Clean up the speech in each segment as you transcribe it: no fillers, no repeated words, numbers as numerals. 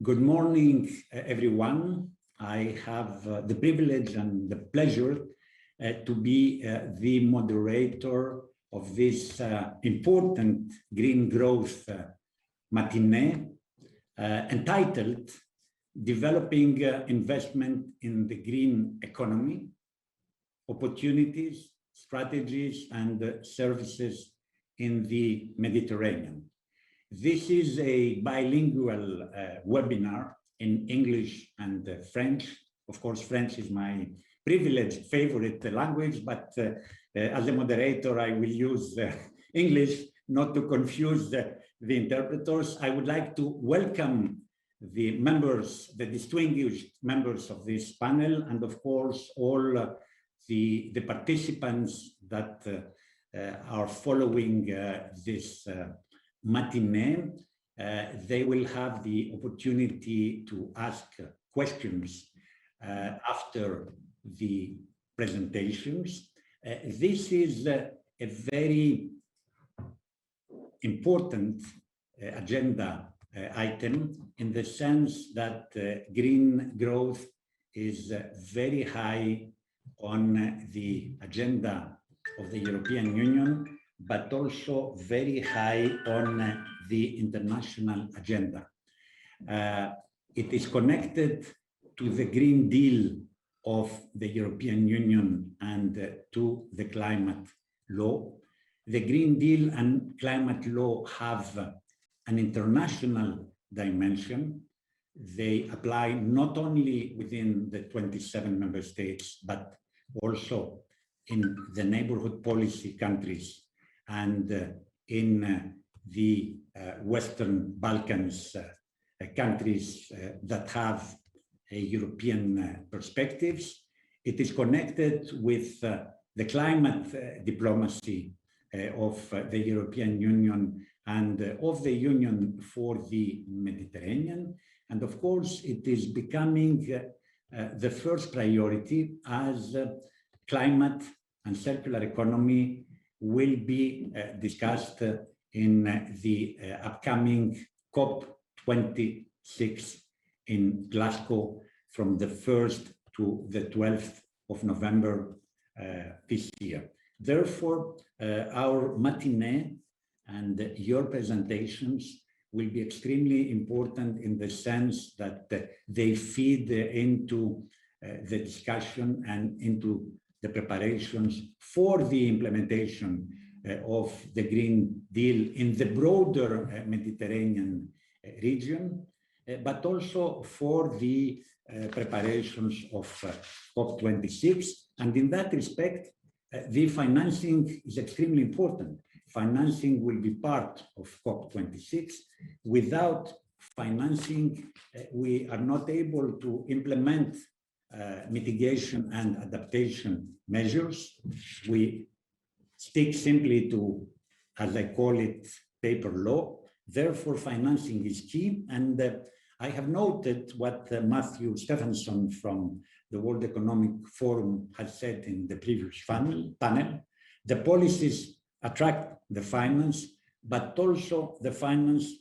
Good morning, everyone. I have the privilege and the pleasure to be the moderator of this important green growth matinee entitled Developing Investment in the Green Economy, Opportunities, Strategies and Services in the Mediterranean. This is a bilingual webinar in English and French. Of course, French is my privileged favorite language, but as a moderator, I will use English not to confuse the interpreters. I would like to welcome the members, the distinguished members of this panel, and of course, all the participants that are following this matinee. They will have the opportunity to ask questions after the presentations. This is a very important agenda item in the sense that green growth is very high on the agenda of the European Union, but also very high on the international agenda. It is connected to the Green Deal of the European Union and to the climate law. The Green Deal and climate law have an international dimension. They apply not only within the 27 member states, but also in the neighborhood policy countries and in the Western Balkans countries that have a European perspectives. It is connected with the climate diplomacy of the European Union and of the Union for the Mediterranean. And of course, it is becoming the first priority as climate and circular economy will be discussed in the upcoming COP26 in Glasgow from the 1st to the 12th of November this year. Therefore, our matinee and your presentations will be extremely important in the sense that they feed into the discussion and into the preparations for the implementation of the Green Deal in the broader Mediterranean region, but also for the preparations of COP26. And in that respect, the financing is extremely important. Financing will be part of COP26. Without financing, we are not able to implement mitigation and adaptation measures. We stick simply to, as I call it, paper law. Therefore, financing is key. And I have noted what Matthew Stephenson from the World Economic Forum has said in the previous panel. The policies attract the finance, but also the finance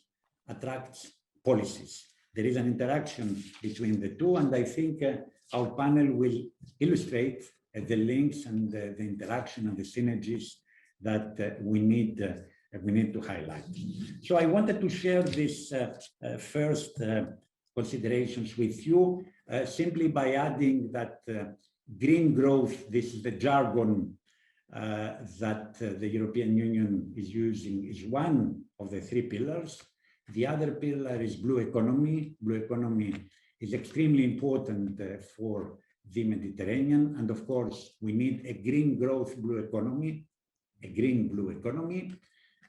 attracts policies. There is an interaction between the two, and I think our panel will illustrate the links and the interaction and the synergies that we need to highlight. So I wanted to share this first considerations with you, simply by adding that green growth, this is the jargon that the European Union is using, is one of the three pillars. The other pillar is blue economy. Blue economy is extremely important for the Mediterranean. And of course, we need a green growth blue economy, a green blue economy.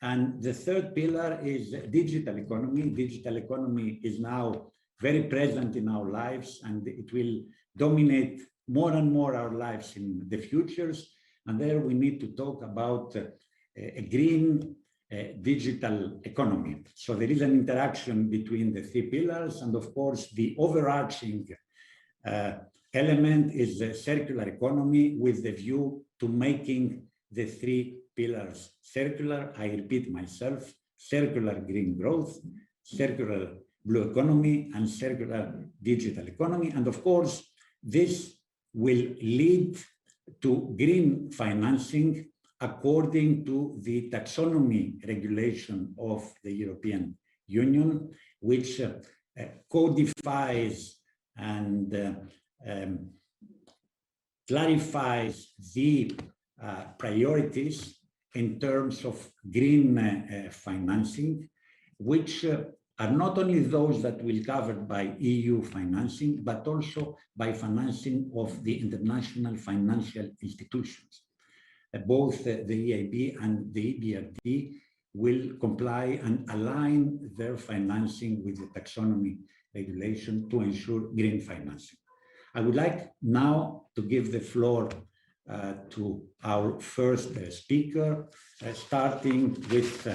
And the third pillar is digital economy. Digital economy is now very present in our lives, and it will dominate more and more our lives in the futures. And there we need to talk about a green digital economy. So there is an interaction between the three pillars. And of course, the overarching element is the circular economy with the view to making the three pillars circular. I repeat myself, circular green growth, circular blue economy and circular digital economy. And of course, this will lead to green financing according to the taxonomy regulation of the European Union, which codifies and clarifies the priorities in terms of green financing, which are not only those that will be covered by EU financing, but also by financing of the international financial institutions. Both the EIB and the EBRD will comply and align their financing with the taxonomy regulation to ensure green financing. I would like now to give the floor to our first speaker, starting with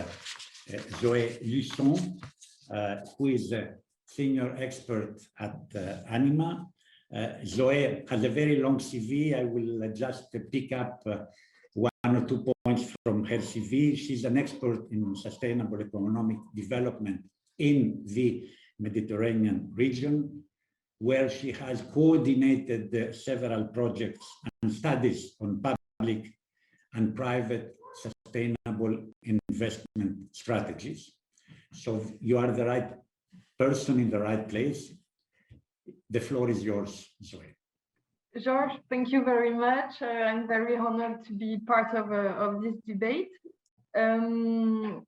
José Luçon, who is a senior expert at ANIMA. José has a very long CV. I will just pick up one or two points from her CV. She's an expert in sustainable economic development in the Mediterranean region, where she has coordinated several projects and studies on public and private sustainable investment strategies. So you are the right person in the right place. The floor is yours, Zoe. George, thank you very much. I'm very honored to be part of this debate. So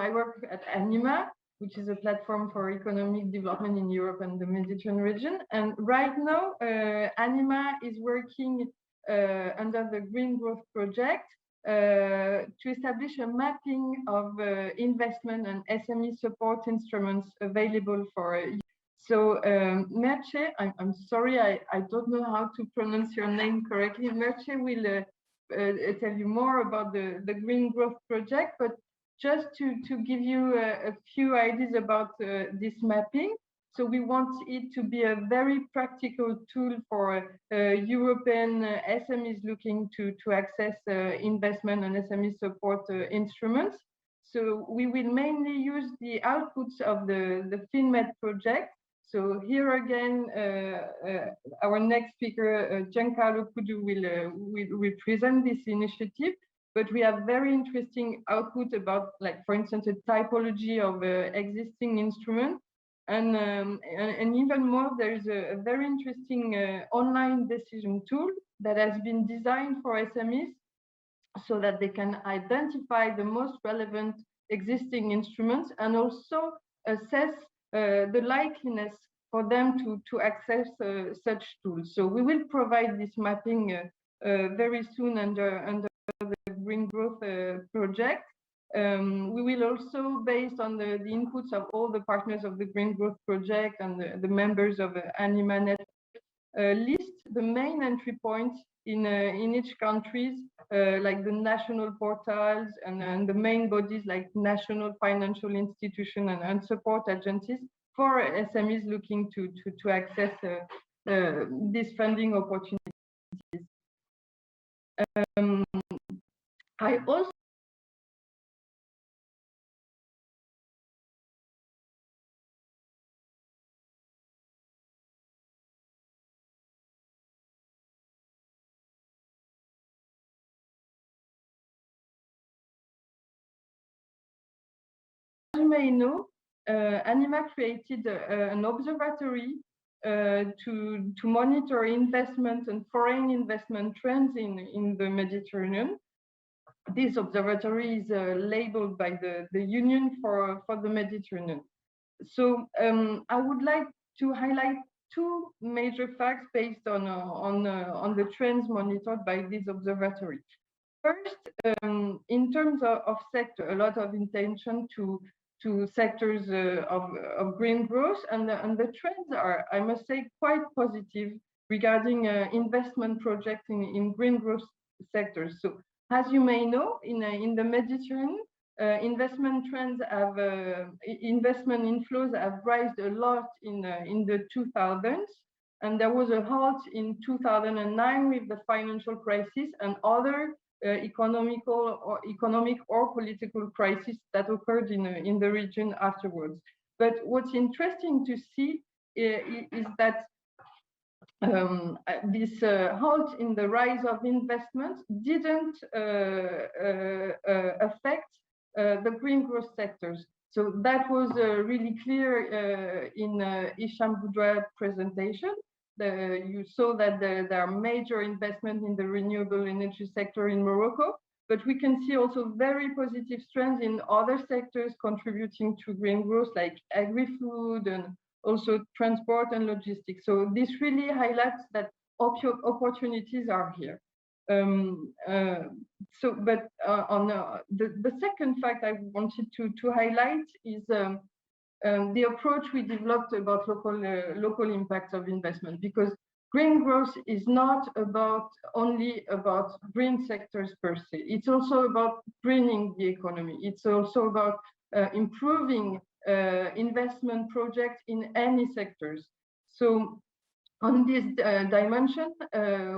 I work at ANIMA, which is a platform for economic development in Europe and the Mediterranean region. And right now, ANIMA is working under the Green Growth Project to establish a mapping of investment and SME support instruments available for. So Merche, I'm sorry, I don't know how to pronounce your name correctly. Merche will tell you more about the Green Growth Project, but just to give you a few ideas about this mapping. So we want it to be a very practical tool for European SMEs looking to access investment and SME support instruments. So we will mainly use the outputs of the FinMed project. So here again, our next speaker, Giancarlo Puddu, will present this initiative. But we have very interesting output about, like, for instance, a typology of existing instruments. And even more, there is a very interesting online decision tool that has been designed for SMEs so that they can identify the most relevant existing instruments and also assess the likeliness for them to access such tools. So we will provide this mapping very soon under the Green Growth Project. We will also, based on the inputs of all the partners of the Green Growth Project and the members of ANIMA network, list the main entry points in each countries, like the national portals and the main bodies like national financial institution and support agencies for SMEs looking to access these funding opportunities. I also you may know, ANIMA created an observatory to monitor investment and foreign investment trends in the Mediterranean. This observatory is labeled by the Union for the Mediterranean. So I would like to highlight two major facts based on the trends monitored by this observatory. First, in terms of sector, a lot of attention to sectors of green growth, and the trends are, I must say, quite positive regarding investment projects in green growth sectors. So, as you may know, in the Mediterranean, investment trends have investment inflows have risen a lot in the 2000s, and there was a halt in 2009 with the financial crisis and other economic or political crisis that occurred in the region afterwards. But what's interesting to see is that this halt in the rise of investment didn't affect the green growth sectors. So that was really clear in Hicham Boudoua's presentation. You saw that there are major investments in the renewable energy sector in Morocco, but we can see also very positive trends in other sectors contributing to green growth, like agri-food and also transport and logistics. So this really highlights that opportunities are here. The second fact I wanted to highlight is the approach we developed about local impacts of investment, because green growth is not only about green sectors per se. It's also about greening the economy. It's also about improving investment projects in any sectors. So on this dimension,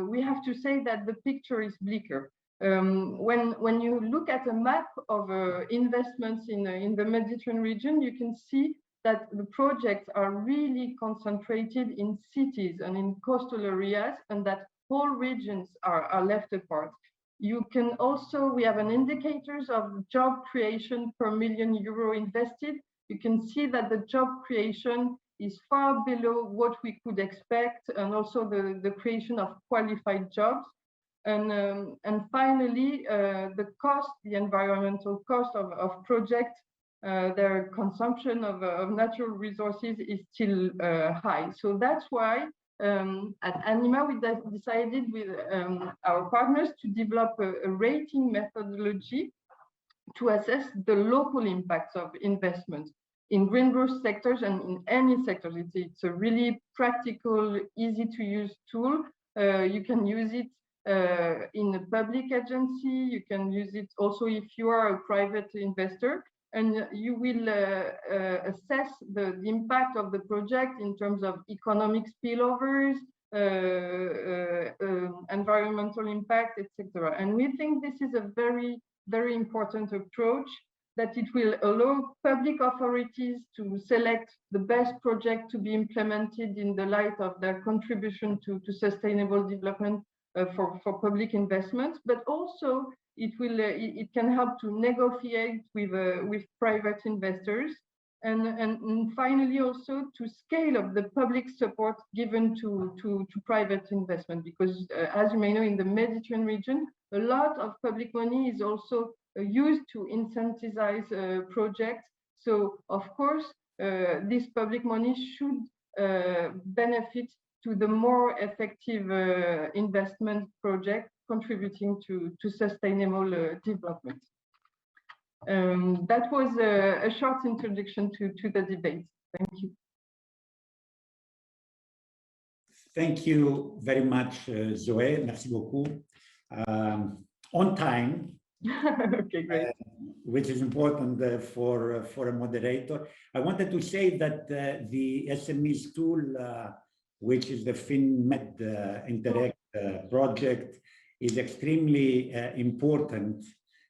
we have to say that the picture is bleaker. When you look at a map of investments in the Mediterranean region, you can see that the projects are really concentrated in cities and in coastal areas, and that whole regions are left apart. You can also, we have an indicators of job creation per million euro invested. You can see that the job creation is far below what we could expect, and also the creation of qualified jobs. And finally, the cost, the environmental cost of projects, their consumption of natural resources is still high. So that's why at ANIMA, we decided with our partners to develop a rating methodology to assess the local impacts of investments in green growth sectors and in any sectors. It's a really practical, easy to use tool. You can use it in a public agency. You can use it also if you are a private investor, and you will assess the impact of the project in terms of economic spillovers, environmental impact, etc. And we think this is a very, very important approach, that it will allow public authorities to select the best project to be implemented in the light of their contribution to sustainable development for public investments, but also it can help to negotiate with private investors, and finally also to scale up the public support given to private investment, because as you may know, in the Mediterranean region, a lot of public money is also used to incentivize projects. So of course, this public money should benefit to the more effective investment project contributing to sustainable development. That was a short introduction to the debate. Thank you. Thank you very much, Zoé. Merci beaucoup. On time. Okay, great. Which is important for a moderator. I wanted to say that the SMEs tool, which is the FinMed Interreg project, is extremely important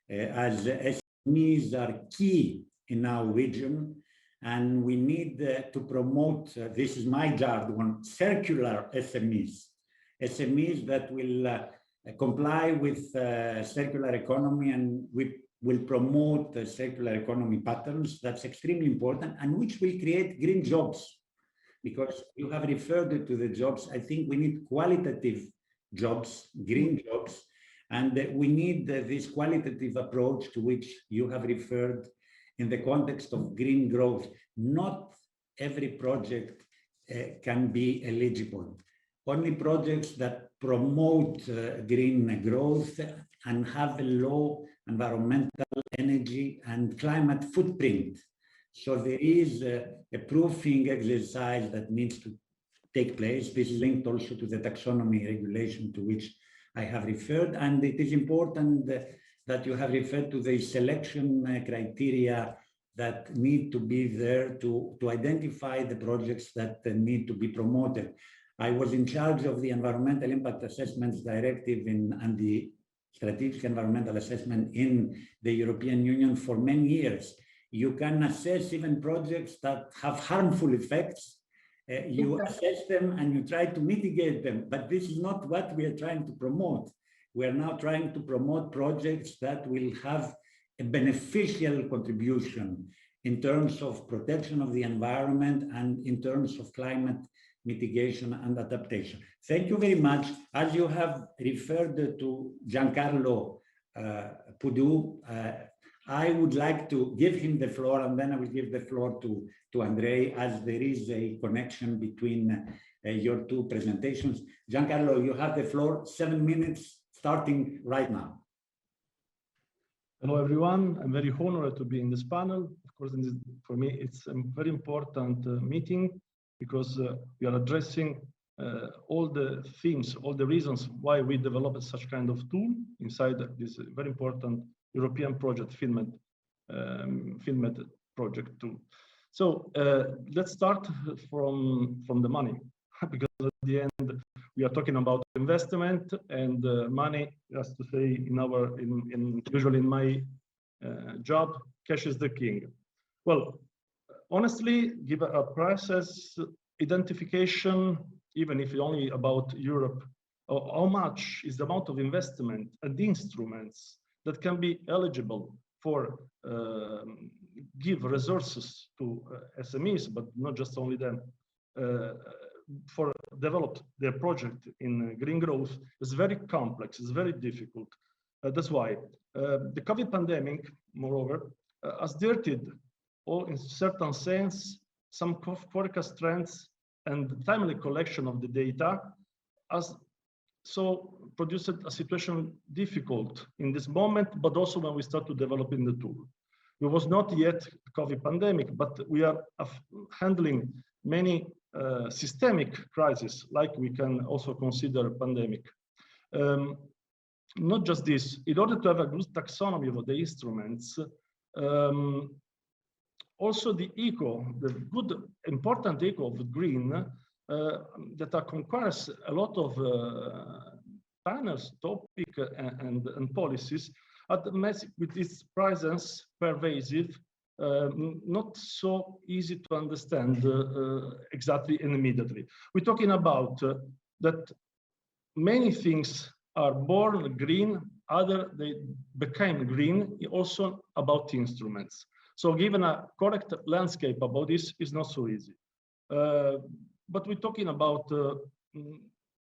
as SMEs are key in our region, and we need to promote, this is my jargon, circular SMEs, SMEs that will comply with circular economy, and we will promote circular economy patterns. That's extremely important, and which will create green jobs, because you have referred to the jobs. I think we need qualitative jobs, green jobs, and we need this qualitative approach to which you have referred in the context of green growth. Not every project can be eligible. Only projects that promote green growth and have a low environmental, energy, and climate footprint. So there is a proofing exercise that needs to take place. This is linked also to the taxonomy regulation to which I have referred, and it is important that you have referred to the selection criteria that need to be there to identify the projects that need to be promoted. I was in charge of the Environmental Impact Assessments Directive and the Strategic Environmental Assessment in the European Union for many years. You can assess even projects that have harmful effects. You assess them and you try to mitigate them, but this is not what we are trying to promote. We are now trying to promote projects that will have a beneficial contribution in terms of protection of the environment and in terms of climate mitigation and adaptation. Thank you very much. As you have referred to Giancarlo Puddu, I would like to give him the floor, and then I will give the floor to Andrei, as there is a connection between your two presentations. Giancarlo, you have the floor, 7 minutes, starting right now. Hello, everyone. I'm very honored to be in this panel. Of course, for me, it's a very important meeting because we are addressing all the themes, all the reasons why we developed such kind of tool inside this very important European project, FieldMed project tool. So let's start from the money, because at the end we are talking about investment and money. Just to say, usually in my job, cash is the king. Well, honestly, give a process identification, even if only about Europe, how much is the amount of investment and the instruments that can be eligible for give resources to SMEs, but not just only them, for develop their project in green growth is very complex, it's very difficult. That's why the COVID pandemic, moreover, has dirtied, or in certain sense, some forecast trends and timely collection of the data has so produced a situation difficult in this moment, but also when we start to develop in the tool. It was not yet COVID pandemic, but we are handling many systemic crises, like we can also consider pandemic. Not just this, in order to have a good taxonomy of the instruments, also the good, important eco of green that conquers a lot of panels, topic and policies, with its presence pervasive, not so easy to understand exactly and immediately. We're talking about that many things are born green, they became green, also about instruments. So given a correct landscape about this is not so easy. But we're talking about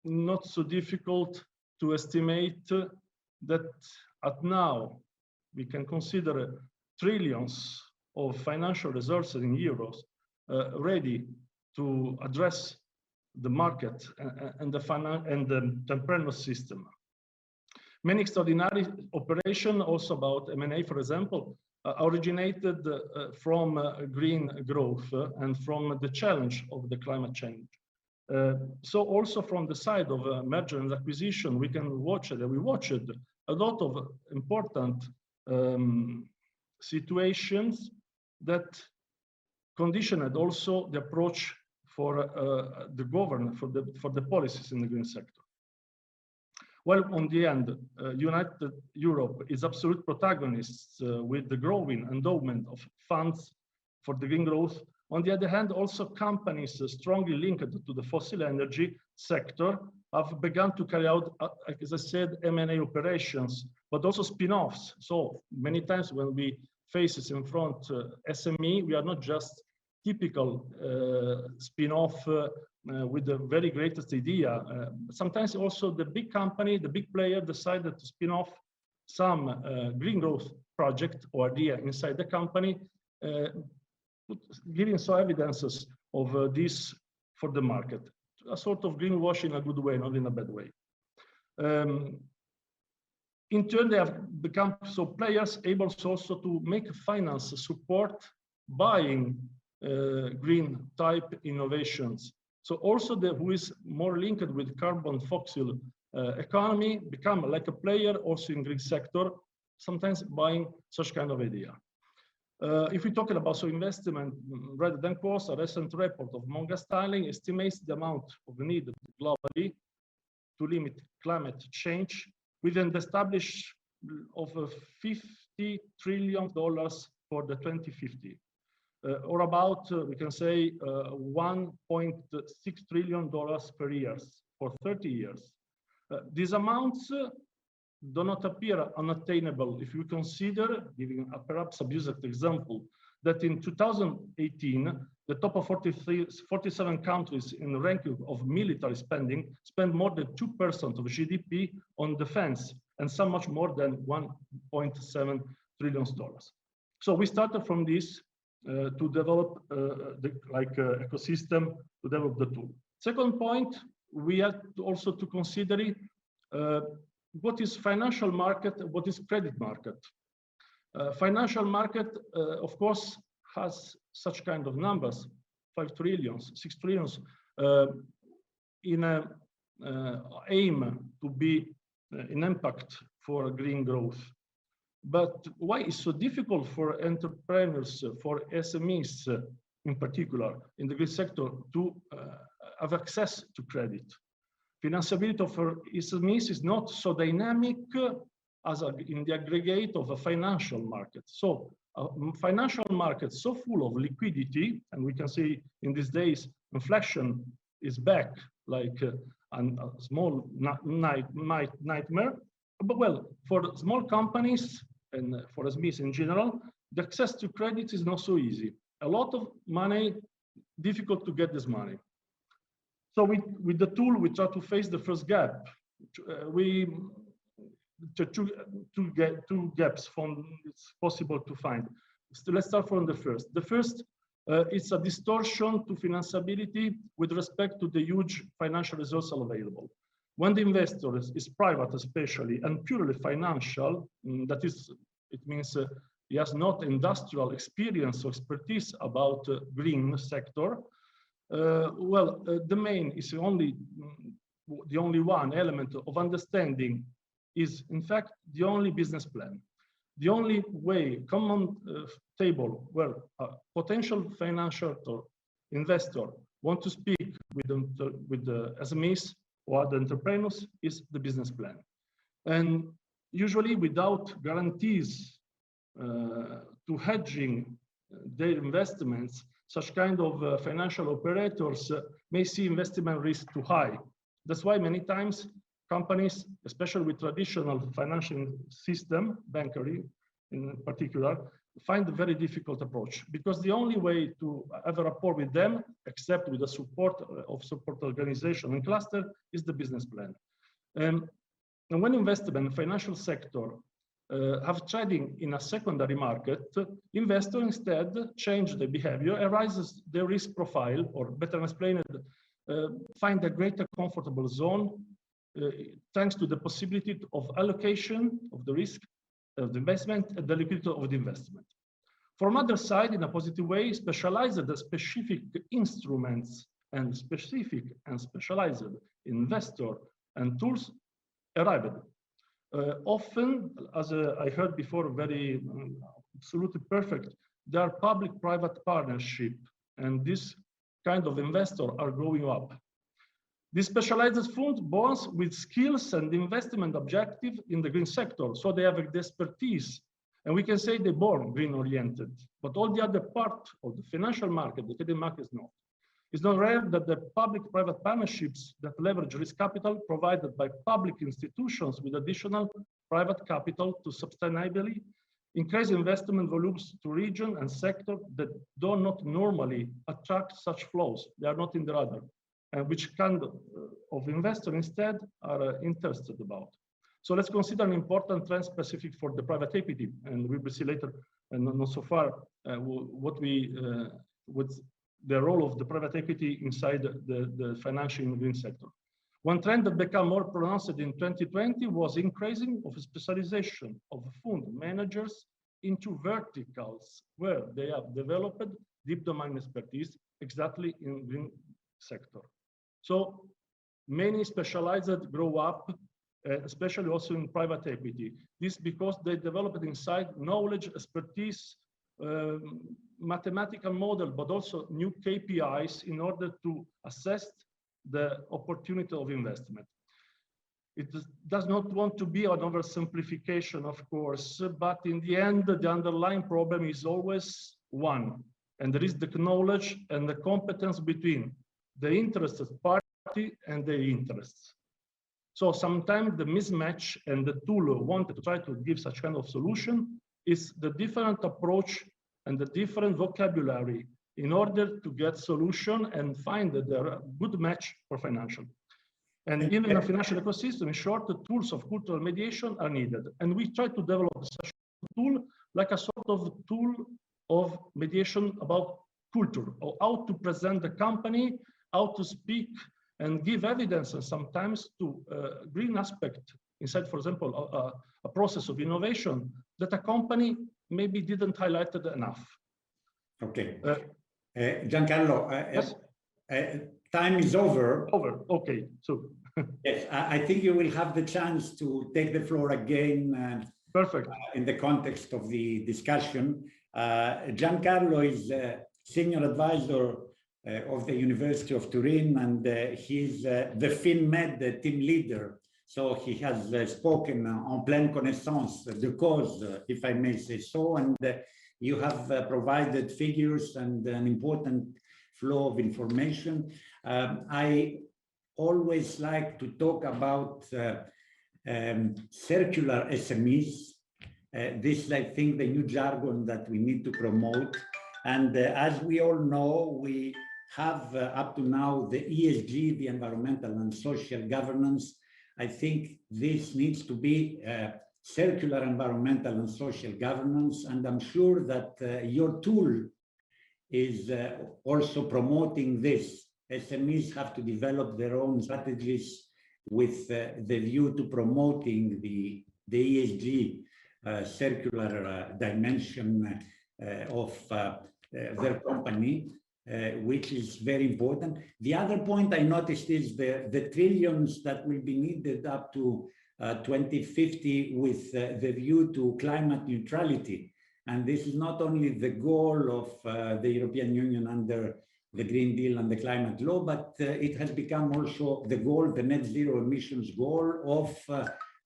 not so difficult to estimate that at now we can consider trillions of financial resources in euros ready to address the market and the entrepreneurial system. Many extraordinary operations, also about M&A, for example, originated from green growth and from the challenge of the climate change. So also from the side of merger and acquisition, we can watch it, and we watched a lot of important situations that conditioned also the approach for the government, for the policies in the green sector. Well, on the end, United Europe is absolute protagonists with the growing endowment of funds for the green growth. On the other hand, also companies strongly linked to the fossil energy sector have begun to carry out, as I said, M&A operations, but also spin-offs. So many times when we face in front SME, we are not just typical spin-off with the very greatest idea. Sometimes also the big company, the big player decided to spin off some green growth project or idea inside the company, giving some evidences of this for the market. A sort of greenwashing in a good way, not in a bad way. In turn, they have become so players able also to make finance support buying green type innovations. So also who is more linked with carbon fossil economy become like a player also in green sector, sometimes buying such kind of idea. If we're talking about so investment rather than cost, a recent report of Morgan Stanley estimates the amount of needed globally to limit climate change with an established of $50 trillion for the 2050, or about, we can say, $1.6 trillion per year for 30 years. These amounts do not appear unattainable if you consider, giving a perhaps abused example, that in 2018, the top of 47 countries in the ranking of military spending spend more than 2% of GDP on defense, and some much more than $1.7 trillion. So we started from this to develop the ecosystem, to develop the tool. Second point, we have also to consider what is financial market, what is credit market. Financial market, of course, has such kind of numbers, 5 trillions, 6 trillions, in a aim to be an impact for green growth. But why is so difficult for entrepreneurs, for SMEs in particular, in the green sector, to have access to credit? Financeability for SMEs is not so dynamic as in the aggregate of a financial market. So a financial market so full of liquidity, and we can see in these days, inflation is back like a small nightmare. But well, for small companies and for SMEs in general, the access to credit is not so easy. A lot of money, difficult to get this money. So with the tool, we try to face the first gap. Two gaps from it's possible to find. So let's start from the first. The first, it's a distortion to financeability with respect to the huge financial resources available. When the investor is private, especially, and purely financial, that is, it means he has not industrial experience or expertise about green sector. The main is the only one element of understanding is, in fact, the only business plan. The only way, common table where a potential financial investor want to speak with the SMEs or the entrepreneurs is the business plan. And usually without guarantees to hedging their investments, such kind of financial operators may see investment risk too high. That's why many times companies, especially with traditional financial system, bankery in particular, find a very difficult approach, because the only way to have a rapport with them, except with the support of support organization and cluster, is the business plan. And when investment financial sector have trading in a secondary market, investors instead change their behavior, arises their risk profile, or better explained, find a greater comfortable zone thanks to the possibility of allocation of the risk of the investment and the liquidity of the investment. From other side, in a positive way, specialized specific instruments and specific and specialized investor and tools arrived. Often, as I heard before, very absolutely perfect, there are public-private partnership, and this kind of investor are growing up. These specialized funds born with skills and investment objective in the green sector, so they have the expertise, and we can say they're born green-oriented. But all the other part of the financial market, the credit market, is not. It's not rare that the public-private partnerships that leverage risk capital provided by public institutions with additional private capital to sustainably increase investment volumes to region and sector that do not normally attract such flows. They are not in the radar, and which kind of investor instead are interested about. So let's consider an important trend specific for the private equity, and we will see later, and not so far, what's the role of the private equity inside the financial and green sector. One trend that became more pronounced in 2020 was increasing of specialization of fund managers into verticals where they have developed deep domain expertise exactly in green sector. So many specialized grow up, especially also in private equity. This because they developed inside knowledge, expertise, mathematical model, but also new KPIs in order to assess the opportunity of investment. It does not want to be an oversimplification, of course, but in the end, the underlying problem is always one, and there is the knowledge and the competence between the interested party and their interests. So sometimes the mismatch and the tool wanted to try to give such kind of solution is the different approach and the different vocabulary in order to get solution and find the good match for financial. And even in a financial ecosystem, in short, the tools of cultural mediation are needed. And we try to develop such a tool like a sort of tool of mediation about culture, or how to present the company, how to speak and give evidence, and sometimes to green aspect inside, for example, a process of innovation that a company maybe didn't highlight it enough. Okay. Giancarlo, yes? Time is over. Okay. So yes, I think you will have the chance to take the floor again. Perfect. In the context of the discussion, Giancarlo is senior advisor of the University of Turin, and he's the FinMed team leader. So he has spoken en pleine connaissance de cause, if I may say so, and you have provided figures and an important flow of information. I always like to talk about circular SMEs. This is, I think, the new jargon that we need to promote. And as we all know, we have up to now the ESG, the environmental and social governance. I think this needs to be circular environmental and social governance. And I'm sure that your tool is also promoting this. SMEs have to develop their own strategies with the view to promoting the ESG circular dimension of their company, which is very important. The other point I noticed is the trillions that will be needed up to 2050 with the view to climate neutrality. And this is not only the goal of the European Union under the Green Deal and the climate law, but it has become also the goal, the net zero emissions goal of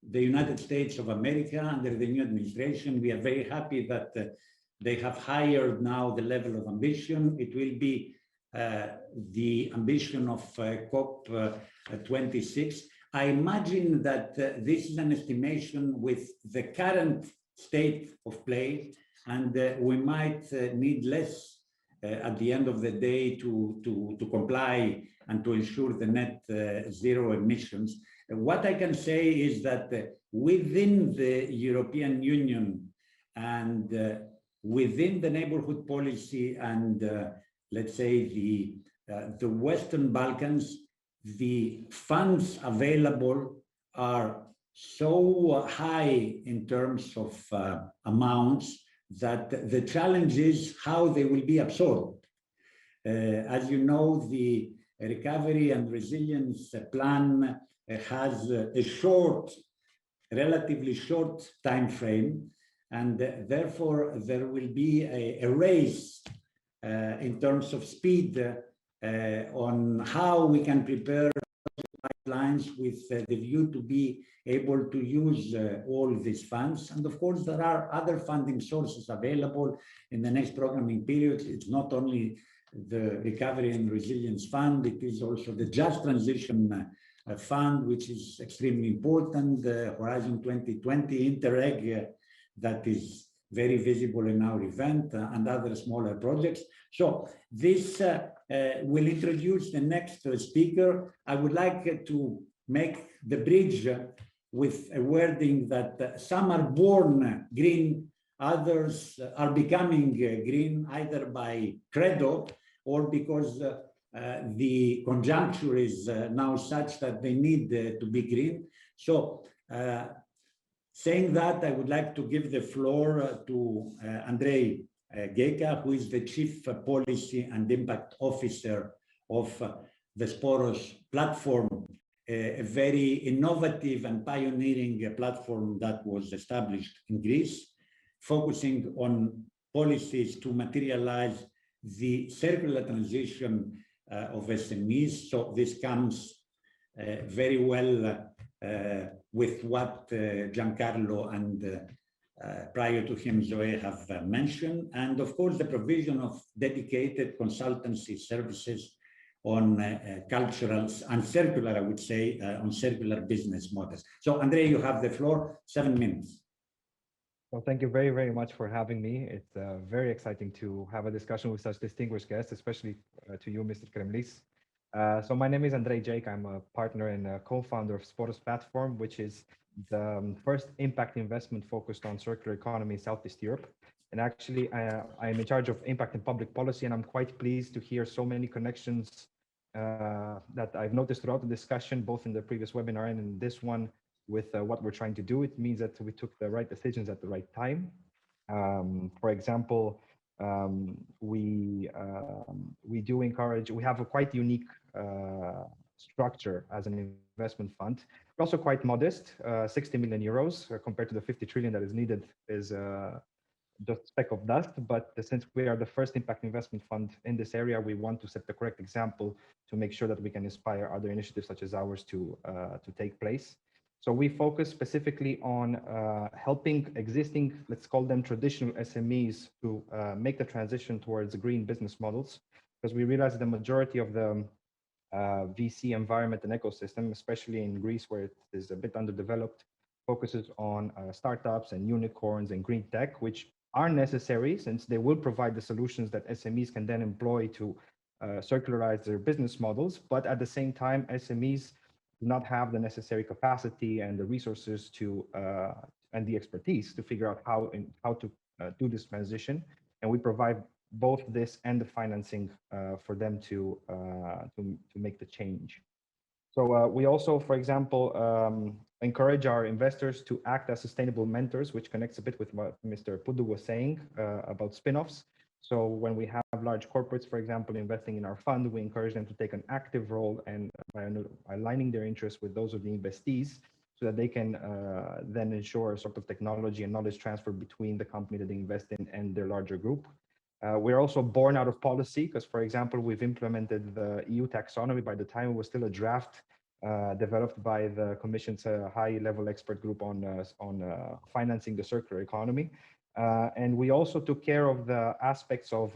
the United States of America under the new administration. We are very happy that they have hired now the level of ambition. It will be the ambition of COP26. I imagine that this is an estimation with the current state of play, and we might need less at the end of the day to comply and to ensure the net zero emissions. What I can say is that within the European Union and within the neighborhood policy and let's say the Western Balkans, the funds available are so high in terms of amounts that the challenge is how they will be absorbed. As you know, the Recovery and Resilience Plan has a short, relatively short time frame, and therefore there will be a race in terms of speed on how we can prepare pipelines with the view to be able to use all these funds. And of course, there are other funding sources available in the next programming period. It's not only the Recovery and Resilience Fund, it is also the Just Transition Fund, which is extremely important, Horizon 2020, Interreg, that is very visible in our event, and other smaller projects. So this will introduce the next speaker. I would like to make the bridge with a wording that some are born green, others are becoming green either by credo or because the conjuncture is now such that they need to be green. So saying that, I would like to give the floor to Andrei Geica, who is the Chief Policy and Impact Officer of the Sporos platform, a very innovative and pioneering platform that was established in Greece, focusing on policies to materialize the circular transition of SMEs. So this comes very well with what Giancarlo and prior to him, José have mentioned, and of course, the provision of dedicated consultancy services on cultural and circular, I would say, on circular business models. So, Andrei, you have the floor, 7 minutes. Well, thank you very, very much for having me. It's very exciting to have a discussion with such distinguished guests, especially to you, Mr. Kremlis. So my name is Andrei Geica. I'm a partner and a co-founder of Sporos platform, which is the first impact investment focused on circular economy in Southeast Europe. And actually, I am in charge of impact and public policy, and I'm quite pleased to hear so many connections that I've noticed throughout the discussion, both in the previous webinar and in this one, with what we're trying to do. It means that we took the right decisions at the right time. For example, we do encourage, we have a quite unique structure as an investment fund. We're also quite modest, 60 million euros compared to the 50 trillion that is needed is just a speck of dust. But since we are the first impact investment fund in this area, we want to set the correct example to make sure that we can inspire other initiatives such as ours to take place. So we focus specifically on helping existing, let's call them traditional SMEs, to make the transition towards green business models, because we realize the majority of the VC environment and ecosystem, especially in Greece, where it is a bit underdeveloped, focuses on startups and unicorns and green tech, which are necessary since they will provide the solutions that SMEs can then employ to circularize their business models. But at the same time, SMEs do not have the necessary capacity and the resources to and the expertise to figure out how to do this transition. And we provide both this and the financing for them to make the change. So we also, for example, encourage our investors to act as sustainable mentors, which connects a bit with what Mr. Puddu was saying about spin-offs. So when we have large corporates, for example, investing in our fund, we encourage them to take an active role and by aligning their interests with those of the investees, so that they can then ensure a sort of technology and knowledge transfer between the company that they invest in and their larger group. We're also born out of policy because, for example, we've implemented the EU taxonomy by the time it was still a draft developed by the Commission's high-level expert group on financing the circular economy. And we also took care of the aspects of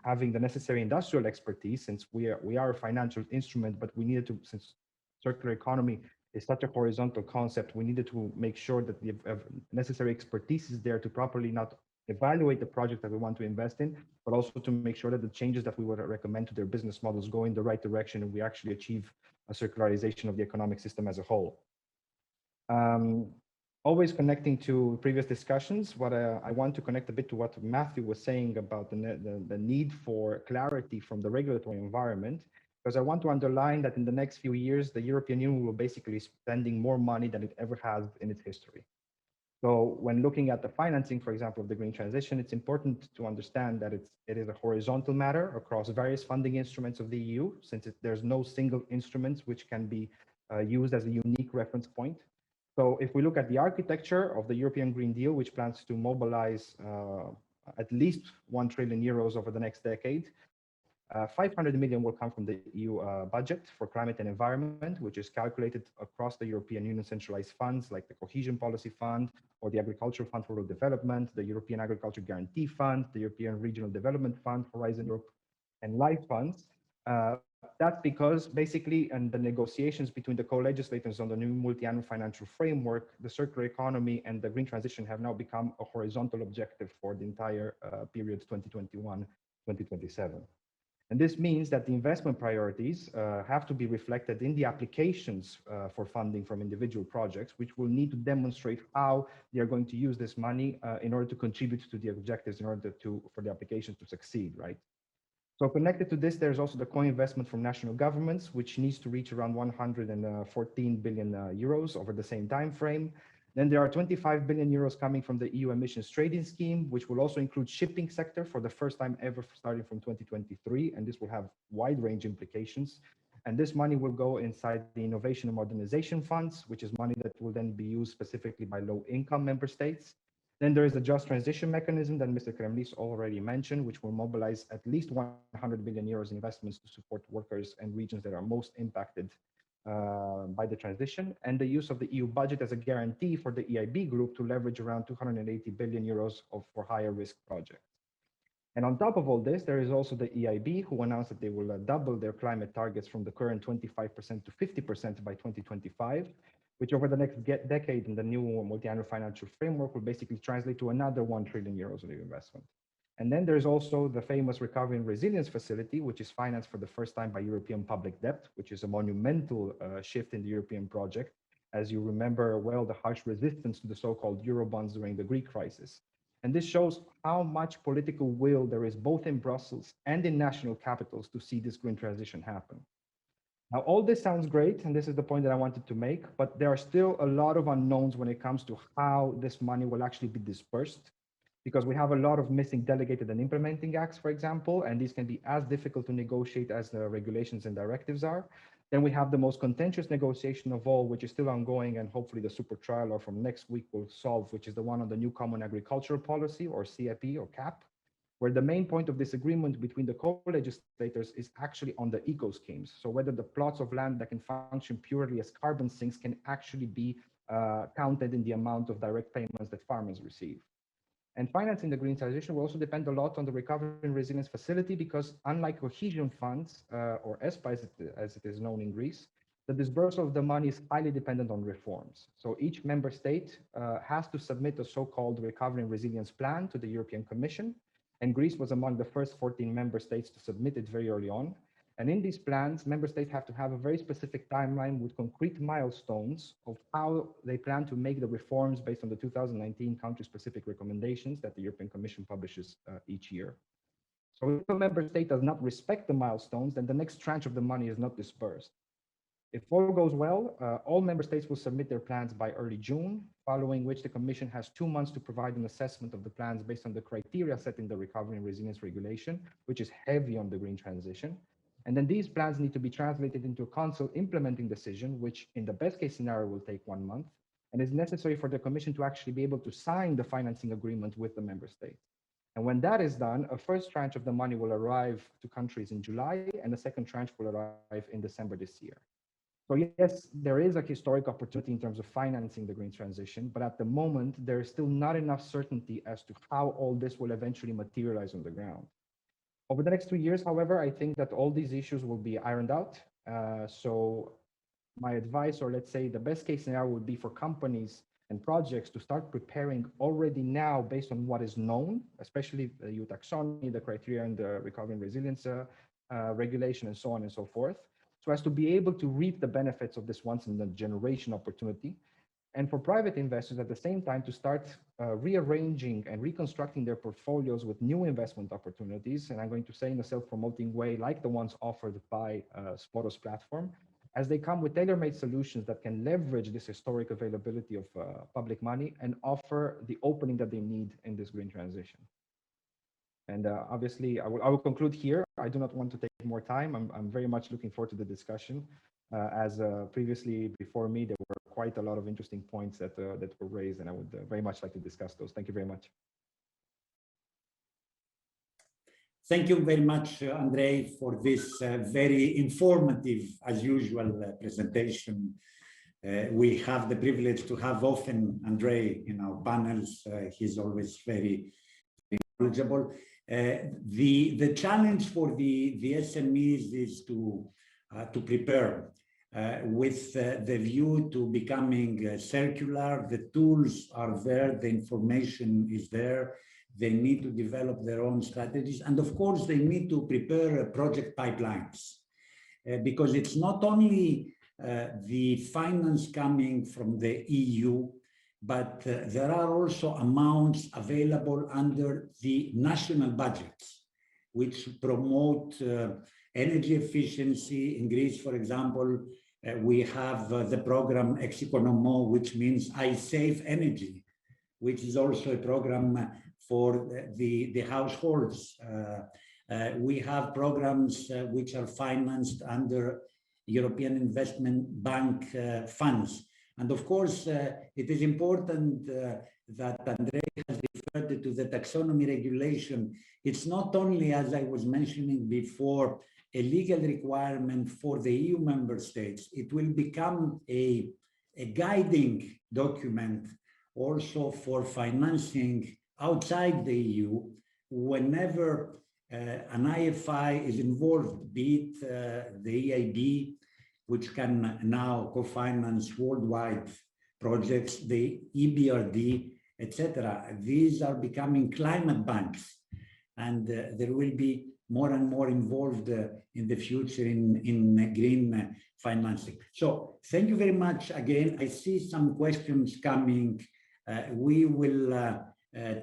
having the necessary industrial expertise, since we are a financial instrument, but we needed to, since circular economy is such a horizontal concept, we needed to make sure that the necessary expertise is there to properly not evaluate the project that we want to invest in, but also to make sure that the changes that we would recommend to their business models go in the right direction and we actually achieve a circularization of the economic system as a whole. Always connecting to previous discussions, what I want to connect a bit to what Matthew was saying about the need for clarity from the regulatory environment, because I want to underline that in the next few years, the European Union will basically spending more money than it ever has in its history. So when looking at the financing, for example, of the green transition, it's important to understand that it is a horizontal matter across various funding instruments of the EU, since there's no single instrument which can be used as a unique reference point. So if we look at the architecture of the European Green Deal, which plans to mobilize at least 1 trillion euros over the next decade, 500 million will come from the EU budget for climate and environment, which is calculated across the European Union centralized funds like the Cohesion Policy Fund or the Agricultural Fund for Rural Development, the European Agriculture Guarantee Fund, the European Regional Development Fund, Horizon Europe, and LIFE funds. That's because basically in the negotiations between the co-legislators on the new multi-annual financial framework, the circular economy and the green transition have now become a horizontal objective for the entire period 2021-2027. And this means that the investment priorities have to be reflected in the applications for funding from individual projects, which will need to demonstrate how they are going to use this money in order to contribute to the objectives, in order for the applications to succeed, right? So connected to this, there's also the co-investment from national governments, which needs to reach around 114 billion euros over the same time frame. Then there are 25 billion euros coming from the EU emissions trading scheme, which will also include shipping sector for the first time ever starting from 2023. And this will have wide range implications. And this money will go inside the innovation and modernization funds, which is money that will then be used specifically by low income member states. Then there is a just transition mechanism that Mr. Kremlis already mentioned, which will mobilize at least 100 billion euros in investments to support workers and regions that are most impacted by the transition, and the use of the EU budget as a guarantee for the EIB group to leverage around 280 billion euros for higher risk projects. And on top of all this, there is also the EIB, who announced that they will double their climate targets from the current 25% to 50% by 2025, which over the next decade in the new multi-annual financial framework will basically translate to another 1 trillion euros of investment. And then there's also the famous Recovery and Resilience Facility, which is financed for the first time by European public debt, which is a monumental shift in the European project. As you remember well, the harsh resistance to the so-called Eurobonds during the Greek crisis. And this shows how much political will there is both in Brussels and in national capitals to see this green transition happen. Now, all this sounds great, and this is the point that I wanted to make, but there are still a lot of unknowns when it comes to how this money will actually be dispersed, because we have a lot of missing delegated and implementing acts, for example, and these can be as difficult to negotiate as the regulations and directives are. Then we have the most contentious negotiation of all, which is still ongoing, and hopefully the super trial from next week will solve, which is the one on the new Common Agricultural Policy, or CAP or CAP, where the main point of disagreement between the co-legislators is actually on the eco schemes. So whether the plots of land that can function purely as carbon sinks can actually be counted in the amount of direct payments that farmers receive. And financing the green transition will also depend a lot on the Recovery and Resilience Facility, because unlike cohesion funds, or ESPA as it is known in Greece, the disbursal of the money is highly dependent on reforms. So each member state has to submit a so-called Recovery and Resilience Plan to the European Commission. And Greece was among the first 14 member states to submit it very early on. And in these plans, member states have to have a very specific timeline with concrete milestones of how they plan to make the reforms based on the 2019 country-specific recommendations that the European Commission publishes each year. So if a member state does not respect the milestones, then the next tranche of the money is not dispersed. If all goes well, all member states will submit their plans by early June, following which the Commission has 2 months to provide an assessment of the plans based on the criteria set in the Recovery and Resilience Regulation, which is heavy on the green transition. And then these plans need to be translated into a Council implementing decision, which in the best case scenario will take 1 month, and is necessary for the Commission to actually be able to sign the financing agreement with the member states. And when that is done, a first tranche of the money will arrive to countries in July, and the second tranche will arrive in December this year. So yes, there is a historic opportunity in terms of financing the green transition, but at the moment, there is still not enough certainty as to how all this will eventually materialize on the ground. Over the next 2 years, however, I think that all these issues will be ironed out. So my advice, or let's say the best case scenario, would be for companies and projects to start preparing already now based on what is known, especially the EU taxonomy, the criteria and the Recovery and Resilience regulation, and so on and so forth, so as to be able to reap the benefits of this once in a generation opportunity. And for private investors at the same time to start rearranging and reconstructing their portfolios with new investment opportunities. And I'm going to say in a self-promoting way, like the ones offered by Sporos platform, as they come with tailor-made solutions that can leverage this historic availability of public money and offer the opening that they need in this green transition. And obviously, I will conclude here. I do not want to take more time. I'm very much looking forward to the discussion. As previously before me, there were quite a lot of interesting points that were raised, and I would very much like to discuss those. Thank you very much. Thank you very much, Andrei, for this very informative, as usual, presentation. We have the privilege to have often Andrei in our panels. He's always very knowledgeable. The challenge for the SMEs is to prepare with the view to becoming circular. The tools are there, the information is there. They need to develop their own strategies. And of course, they need to prepare project pipelines because it's not only the finance coming from the EU, but there are also amounts available under the national budgets, which promote energy efficiency. In Greece, for example, we have the program Exikonomou, which means I save energy, which is also a program for the households. We have programs which are financed under European Investment Bank funds. And of course, it is important that Andrei has referred to the taxonomy regulation. It's not only, as I was mentioning before, a legal requirement for the EU member states. It will become a guiding document also for financing outside the EU whenever an IFI is involved, be it the EIB, which can now co-finance worldwide projects, the EBRD, etc. These are becoming climate banks, and there will be more and more involved in the future in green financing. So thank you very much again. I see some questions coming. We will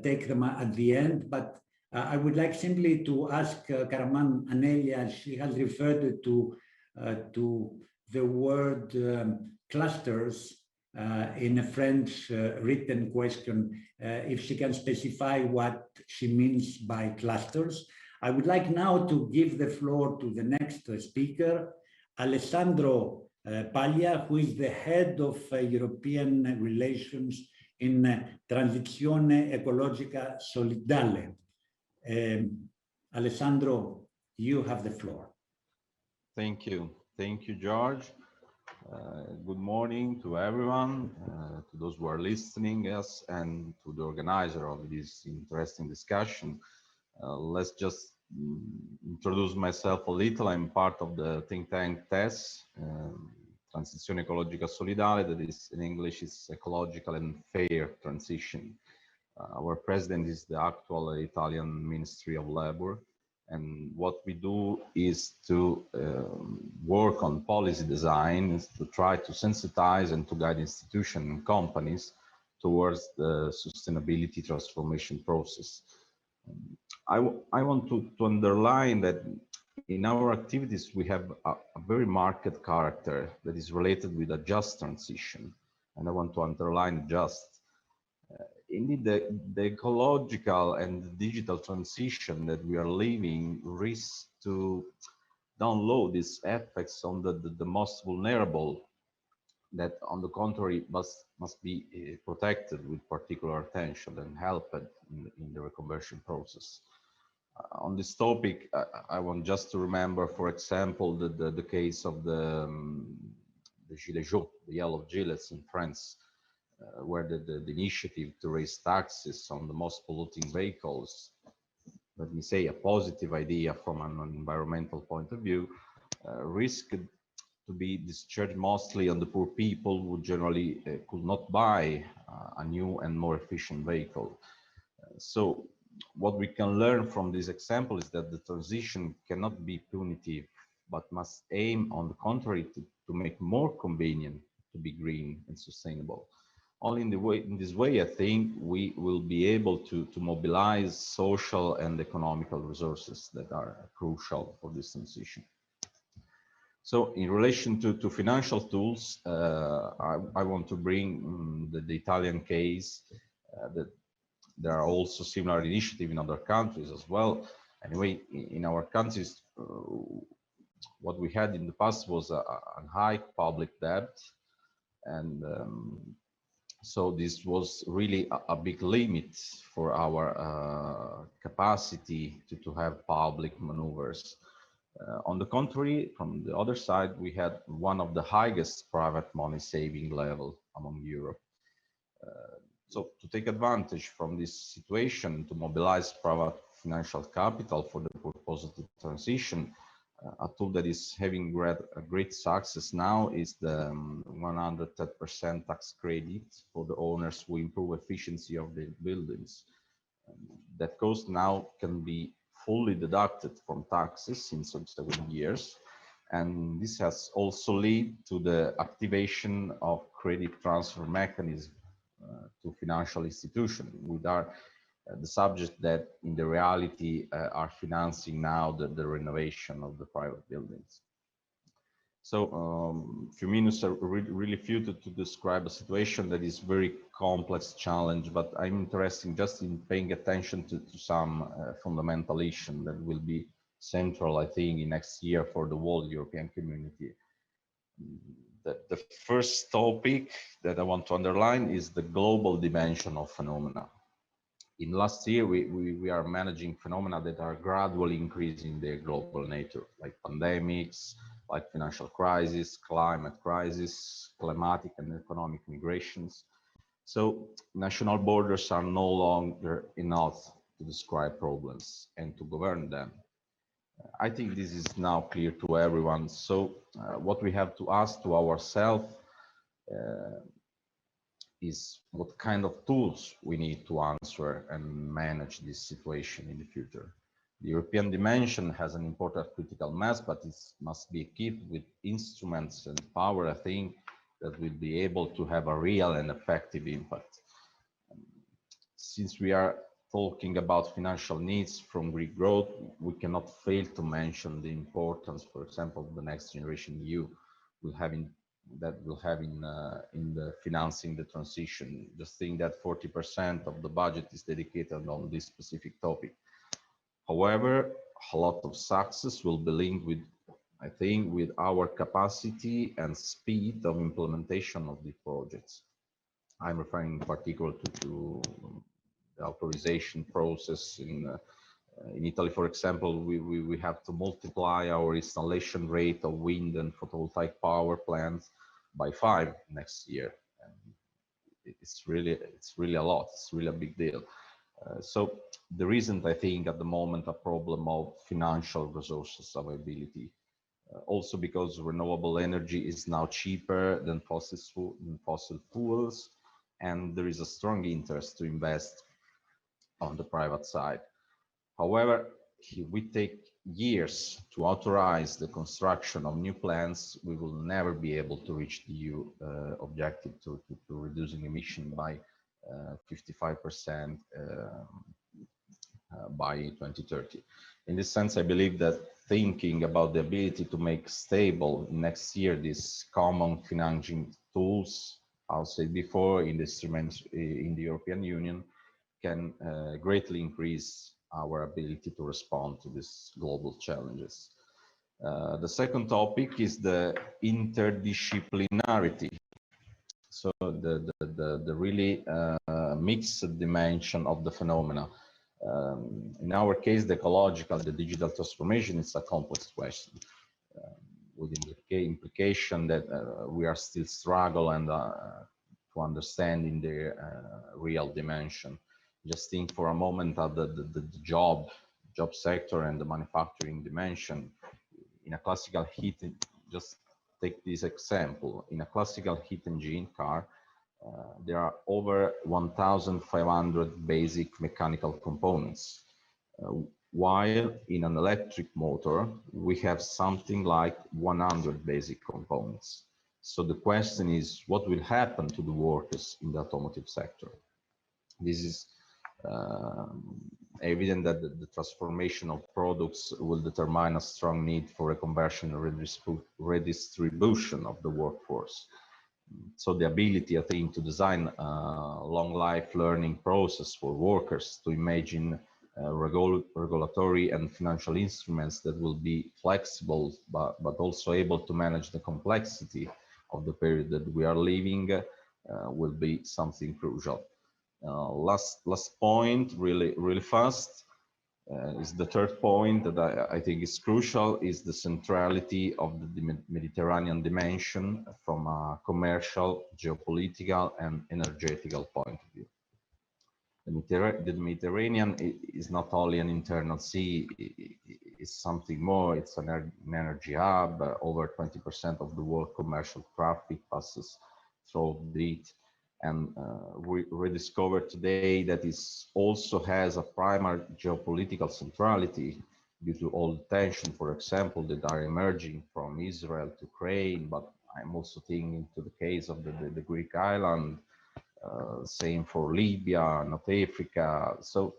take them at the end, but I would like simply to ask Karaman Anelia, she has referred to the word clusters in a French written question, if she can specify what she means by clusters. I would like now to give the floor to the next speaker, Alessandro Paglia, who is the head of European relations in Transizione Ecologica Solidale. Alessandro, you have the floor. Thank you, George. Good morning to everyone, to those who are listening us, and to the organizer of this interesting discussion. Let's just introduce myself a little. I'm part of the think tank TES, Transizione Ecologica Solidale, that is in English is ecological and fair transition. Our president is the actual Italian Ministry of Labor, and what we do is to work on policy design, is to try to sensitize and to guide institutions and companies towards the sustainability transformation process. I want to underline that in our activities we have a very marked character that is related with a just transition, and I want to underline just. Indeed, the ecological and digital transition that we are living risks to download these effects on the most vulnerable, that on the contrary must be protected with particular attention and helped in the reconversion process. On this topic, I want just to remember, for example, the case of the Gilets jaunes, the yellow gilets in France, where the initiative to raise taxes on the most polluting vehicles, let me say a positive idea from an environmental point of view, risked to be discharged mostly on the poor people who generally could not buy a new and more efficient vehicle. So what we can learn from this example is that the transition cannot be punitive, but must aim, on the contrary, to make more convenient to be green and sustainable. Only in this way, I think we will be able to mobilize social and economical resources that are crucial for this transition. So in relation to financial tools, I want to bring the Italian case, that there are also similar initiatives in other countries as well. Anyway, in our countries, what we had in the past was a high public debt, and so this was really a big limit for our capacity to have public maneuvers. On the contrary, from the other side, we had one of the highest private money saving level among Europe. So to take advantage from this situation, to mobilize private financial capital for the purpose of the transition, a tool that is having a great success now is the 110% tax credit for the owners who improve efficiency of the buildings. That cost now can be fully deducted from taxes in subsequent years. And this has also led to the activation of credit transfer mechanism to financial institutions, which are the subject that in the reality are financing now the renovation of the private buildings. So few minutes are really few to describe a situation that is very complex challenge, but I'm interested just in paying attention to some fundamental issues that will be central, I think, in next year for the whole European community. The first topic that I want to underline is the global dimension of phenomena. In last year, we are managing phenomena that are gradually increasing their global nature, like pandemics, like financial crisis, climate crisis, climatic and economic migrations. So national borders are no longer enough to describe problems and to govern them. I think this is now clear to everyone. So what we have to ask to ourselves is what kind of tools we need to answer and manage this situation in the future. The European dimension has an important critical mass, but it must be equipped with instruments and power, I think, that will be able to have a real and effective impact. Since we are talking about financial needs from Greek growth, we cannot fail to mention the importance, for example, of the Next Generation EU will have in the financing the transition. Just think that 40% of the budget is dedicated on this specific topic. However, a lot of success will be linked with, I think, with our capacity and speed of implementation of the projects. I'm referring in particular to the authorization process. In Italy, for example, we have to multiply our installation rate of wind and photovoltaic power plants by 5 next year. And it's really a lot. It's really a big deal. So there isn't, I think, at the moment a problem of financial resources availability. Also because renewable energy is now cheaper than fossil fuels, and there is a strong interest to invest on the private side. However, if we take years to authorize the construction of new plants, we will never be able to reach the EU objective to reducing emission by 55% by 2030. In this sense, I believe that thinking about the ability to make stable next year these common financing tools, I'll say before, in the instruments in the European Union, can greatly increase our ability to respond to these global challenges. The second topic is the interdisciplinarity. So the really mixed dimension of the phenomena. In our case, the ecological, the digital transformation is a complex question with the implication that we are still struggling to understand in the real dimension. Just think for a moment of the job sector and the manufacturing dimension. In a classical heat, just take this example. In a classical heat engine car, there are over 1,500 basic mechanical components, while in an electric motor, we have something like 100 basic components. So the question is, what will happen to the workers in the automotive sector? This is evident that the transformation of products will determine a strong need for a conversion and redistribution of the workforce. So the ability, I think, to design a long life learning process for workers, to imagine regulatory and financial instruments that will be flexible, but also able to manage the complexity of the period that we are living, will be something crucial. Last point, really fast, is the third point that I think is crucial, is the centrality of the Mediterranean dimension from a commercial, geopolitical, and energetical point of view. The Mediterranean is not only an internal sea, it's something more. It's an energy hub. Over 20% of the world commercial traffic passes through it. And we rediscovered today that it also has a primary geopolitical centrality due to all the tension, for example, that are emerging from Israel to Ukraine. But I'm also thinking to the case of the Greek island, same for Libya, North Africa. So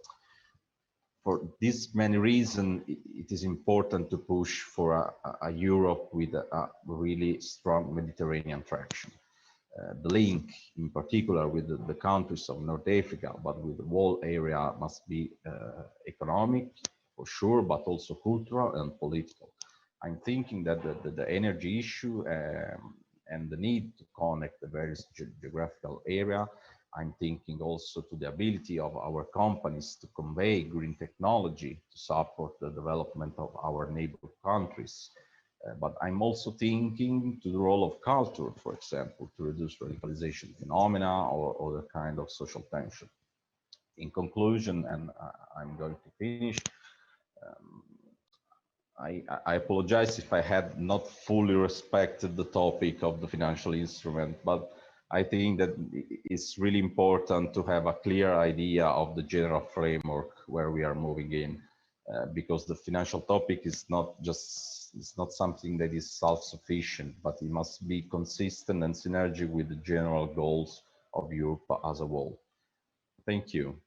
for these many reasons, it is important to push for a Europe with a really strong Mediterranean traction. The link, in particular, with the countries of North Africa, but with the whole area, must be economic, for sure, but also cultural and political. I'm thinking that the energy issue and the need to connect the various geographical area I'm thinking also to the ability of our companies to convey green technology to support the development of our neighbor countries. But I'm also thinking to the role of culture, for example, to reduce radicalization phenomena or other kind of social tension. In conclusion, and I'm going to finish, I apologize if I had not fully respected the topic of the financial instrument, but I think that it's really important to have a clear idea of the general framework where we are moving in, because the financial topic is not something that is self-sufficient, but it must be consistent and synergic with the general goals of Europe as a whole. Thank you.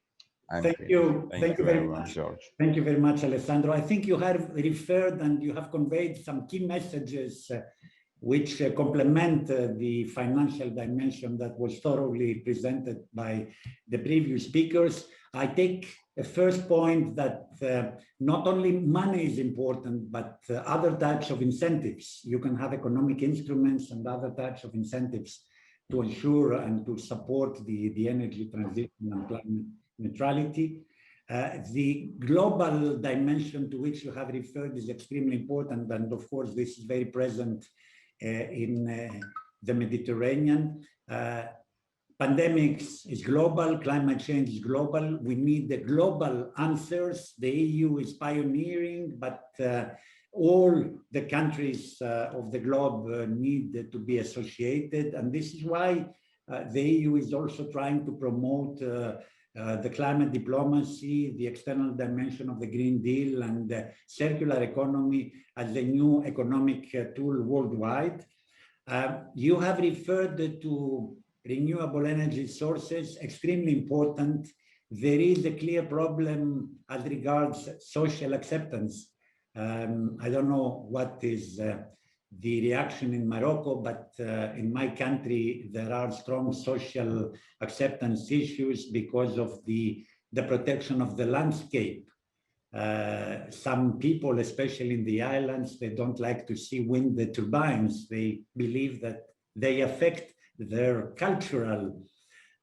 Thank you very everyone, much, George. Thank you very much, Alessandro. I think you have referred and you have conveyed some key messages which complement the financial dimension that was thoroughly presented by the previous speakers. I take a first point that not only money is important, but other types of incentives. You can have economic instruments and other types of incentives to ensure and to support the energy transition and climate neutrality. The global dimension to which you have referred is extremely important, and of course this is very present in the Mediterranean. Pandemics is global, climate change is global. We need the global answers. The EU is pioneering, but all the countries of the globe need to be associated, and this is why the EU is also trying to promote the climate diplomacy, the external dimension of the Green Deal, and the circular economy as a new economic tool worldwide. You have referred to renewable energy sources, extremely important. There is a clear problem as regards social acceptance. I don't know what is the reaction in Morocco, but in my country, there are strong social acceptance issues because of the protection of the landscape. Some people, especially in the islands, they don't like to see wind turbines. They believe that they affect their cultural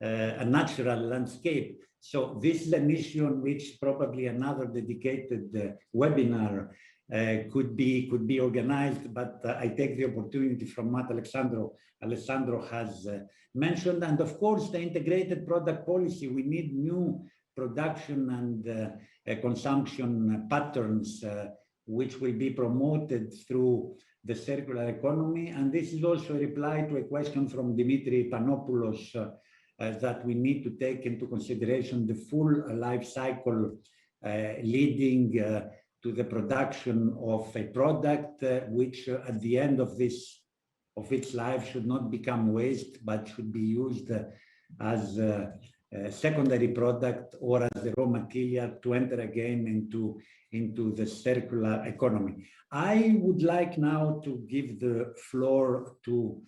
and natural landscape. So this is an issue on which probably another dedicated webinar could be organized, but I take the opportunity from what Alessandro has mentioned. And of course, the integrated product policy, we need new production and consumption patterns which will be promoted through the circular economy. And this is also a reply to a question from Dimitri Panopoulos that we need to take into consideration the full life cycle leading to the production of a product which at the end of its life should not become waste, but should be used as a secondary product or as a raw material to enter again into the circular economy. I would like now to give the floor to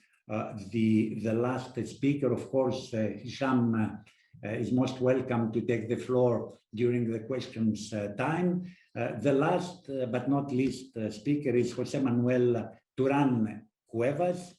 the last speaker. Of course, Hisham is most welcome to take the floor during the questions time. The last but not least speaker is José Manuel Durán Cuevas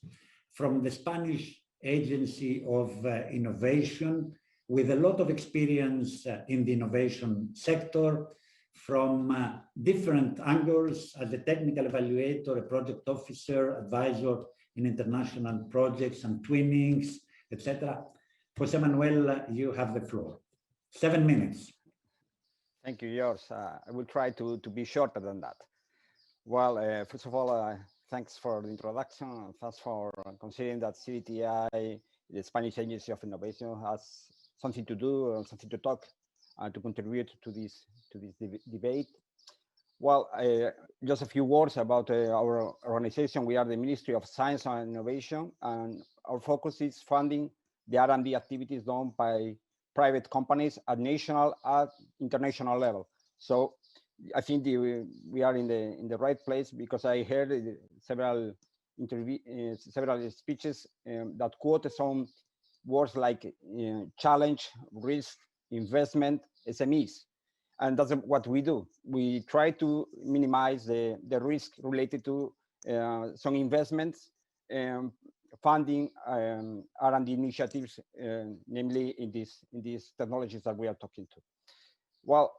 from the Spanish Agency of Innovation, with a lot of experience in the innovation sector from different angles as a technical evaluator, a project officer, advisor in international projects and twinnings, etc. José Manuel, you have the floor. 7 minutes. Thank you, George. I will try to be shorter than that. Well, first of all, thanks for the introduction. Thanks for considering that CDTI, the Spanish Agency of Innovation, has something to do, something to talk, to contribute to this debate. Well, just a few words about our organization. We are the Ministry of Science and Innovation, and our focus is funding the R&D activities done by private companies at national and international level. So I think we are in the right place, because I heard several speeches that quoted some words like challenge, risk, investment, SMEs. And that's what we do. We try to minimize the risk related to some investments. funding R&D initiatives, namely in these technologies that we are talking to. Well,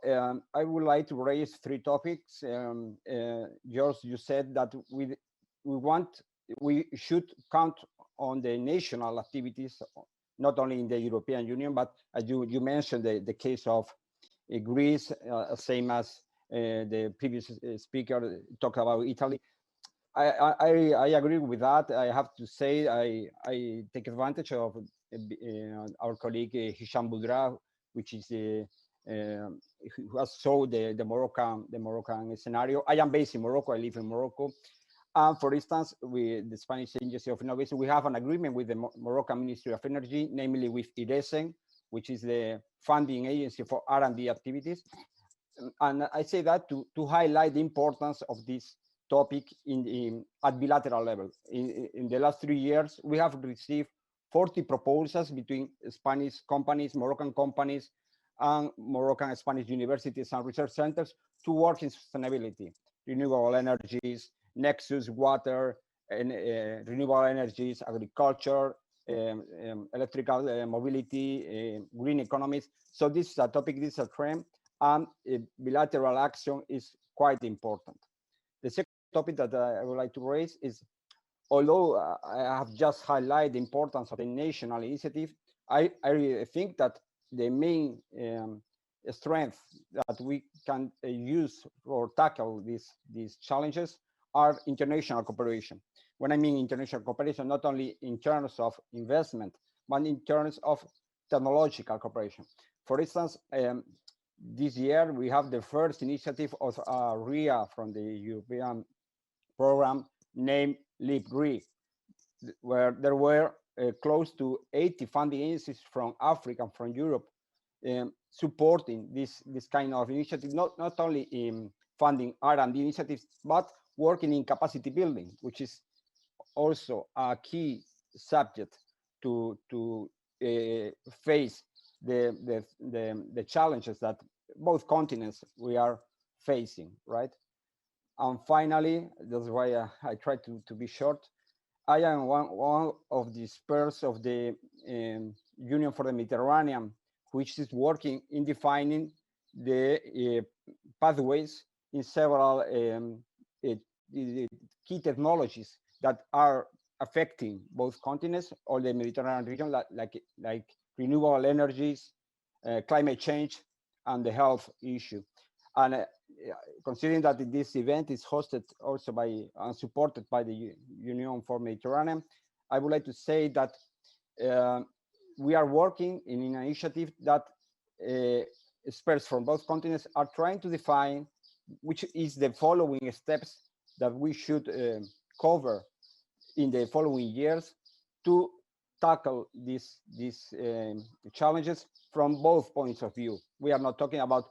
I would like to raise three topics. George, you said that we should count on the national activities, not only in the European Union, but as you mentioned, the case of Greece, same as the previous speaker talked about Italy. I agree with that. I have to say I take advantage of our colleague Hisham Boudra, which is who has shown the Moroccan scenario. I am based in Morocco. I live in Morocco. For instance, with the Spanish Agency of Innovation, we have an agreement with the Moroccan Ministry of Energy, namely with IRESEN, which is the funding agency for R&D activities. And I say that to highlight the importance of this topic at bilateral level. In the last 3 years, we have received 40 proposals between Spanish companies, Moroccan companies, and Moroccan and Spanish universities and research centers to work in sustainability, renewable energies, nexus, water, and renewable energies, agriculture, electrical mobility, green economies. So this is a topic, this is a trend, and bilateral action is quite important. The second topic that I would like to raise is, although I have just highlighted the importance of the national initiative, I really think that the main strength that we can use or tackle these challenges are international cooperation. When I mean international cooperation, not only in terms of investment, but in terms of technological cooperation. For instance, this year we have the first initiative of RIA from the European program named Leap Green, where there were close to 80 funding agencies from Africa and from Europe supporting this kind of initiative, not only in funding R&D initiatives, but working in capacity building, which is also a key subject to face the challenges that both continents we are facing, right? And finally, that's why I try to be short. I am one of the spurs of the Union for the Mediterranean, which is working in defining the pathways in several key technologies that are affecting both continents or the Mediterranean region, like renewable energies, climate change, and the health issue. And considering that this event is hosted also by and supported by the Union for Mediterranean, I would like to say that we are working in an initiative that experts from both continents are trying to define which is the following steps that we should cover in the following years to tackle these challenges from both points of view. We are not talking about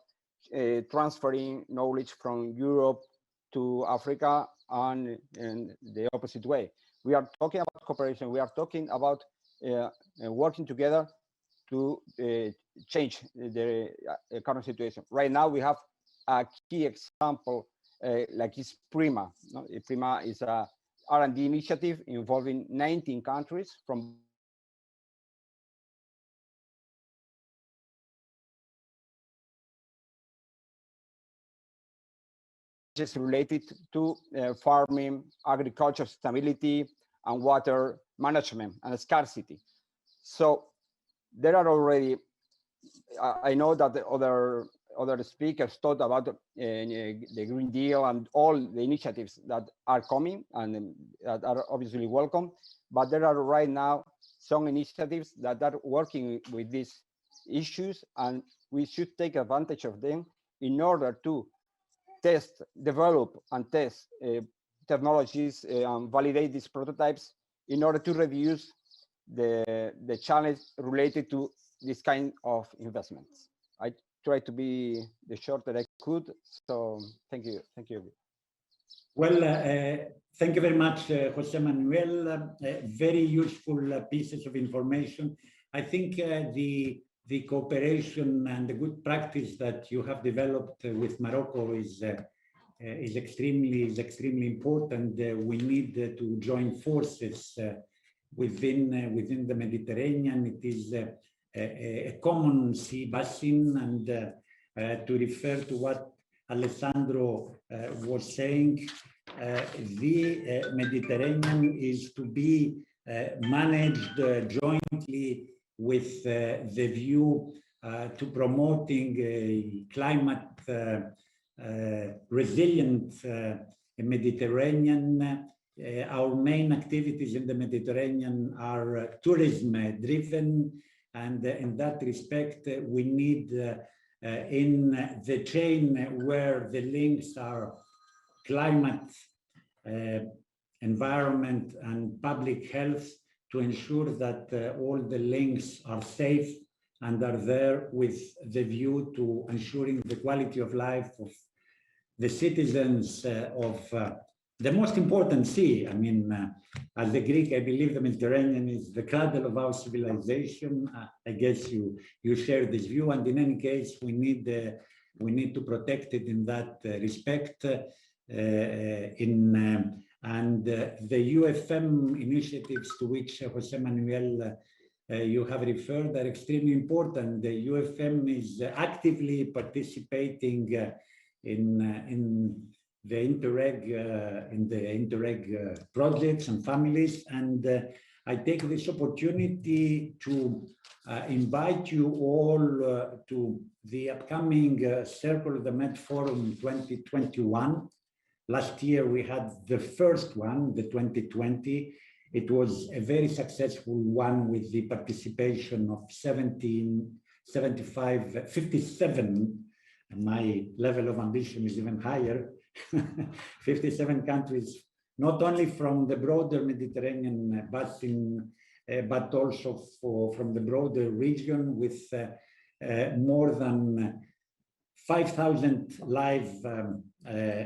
transferring knowledge from Europe to Africa and the opposite way. We are talking about cooperation. We are talking about working together to change the current situation. Right now, we have a key example like is PRIMA. No? PRIMA is a R&D initiative involving 19 countries from just related to farming, agriculture, stability, and water management and scarcity. So there are already, I know that the other speakers talked about the Green Deal and all the initiatives that are coming and that are obviously welcome, but there are right now some initiatives that are working with these issues, and we should take advantage of them in order to test, develop, and test technologies and validate these prototypes in order to reduce the challenge related to this kind of investments. I try to be the short that I could. So thank you. Thank you. Well, thank you very much, José Manuel. Very useful pieces of information. I think the cooperation and the good practice that you have developed with Morocco is extremely important. We need to join forces within the Mediterranean. It is a common sea basin, and to refer to what Alessandro was saying, the Mediterranean is to be managed jointly with the view to promoting a climate resilient Mediterranean. Our main activities in the Mediterranean are tourism driven, and in that respect, we need in the chain where the links are climate, environment, and public health, to ensure that all the links are safe and are there with the view to ensuring the quality of life of the citizens of the most important sea. I mean, as a Greek, I believe the Mediterranean is the cradle of our civilization. I guess you share this view, and in any case, we need to protect it in that respect. And the UFM initiatives to which José Manuel you have referred are extremely important. The UFM is actively participating in the Interreg projects and families, and I take this opportunity to invite you all to the upcoming Circle of the Med Forum 2021. Last year we had the first one, the 2020. It was a very successful one with the participation of 57, and my level of ambition is even higher, 57 countries, not only from the broader Mediterranean basin, but also from the broader region, with more than 5,000 live,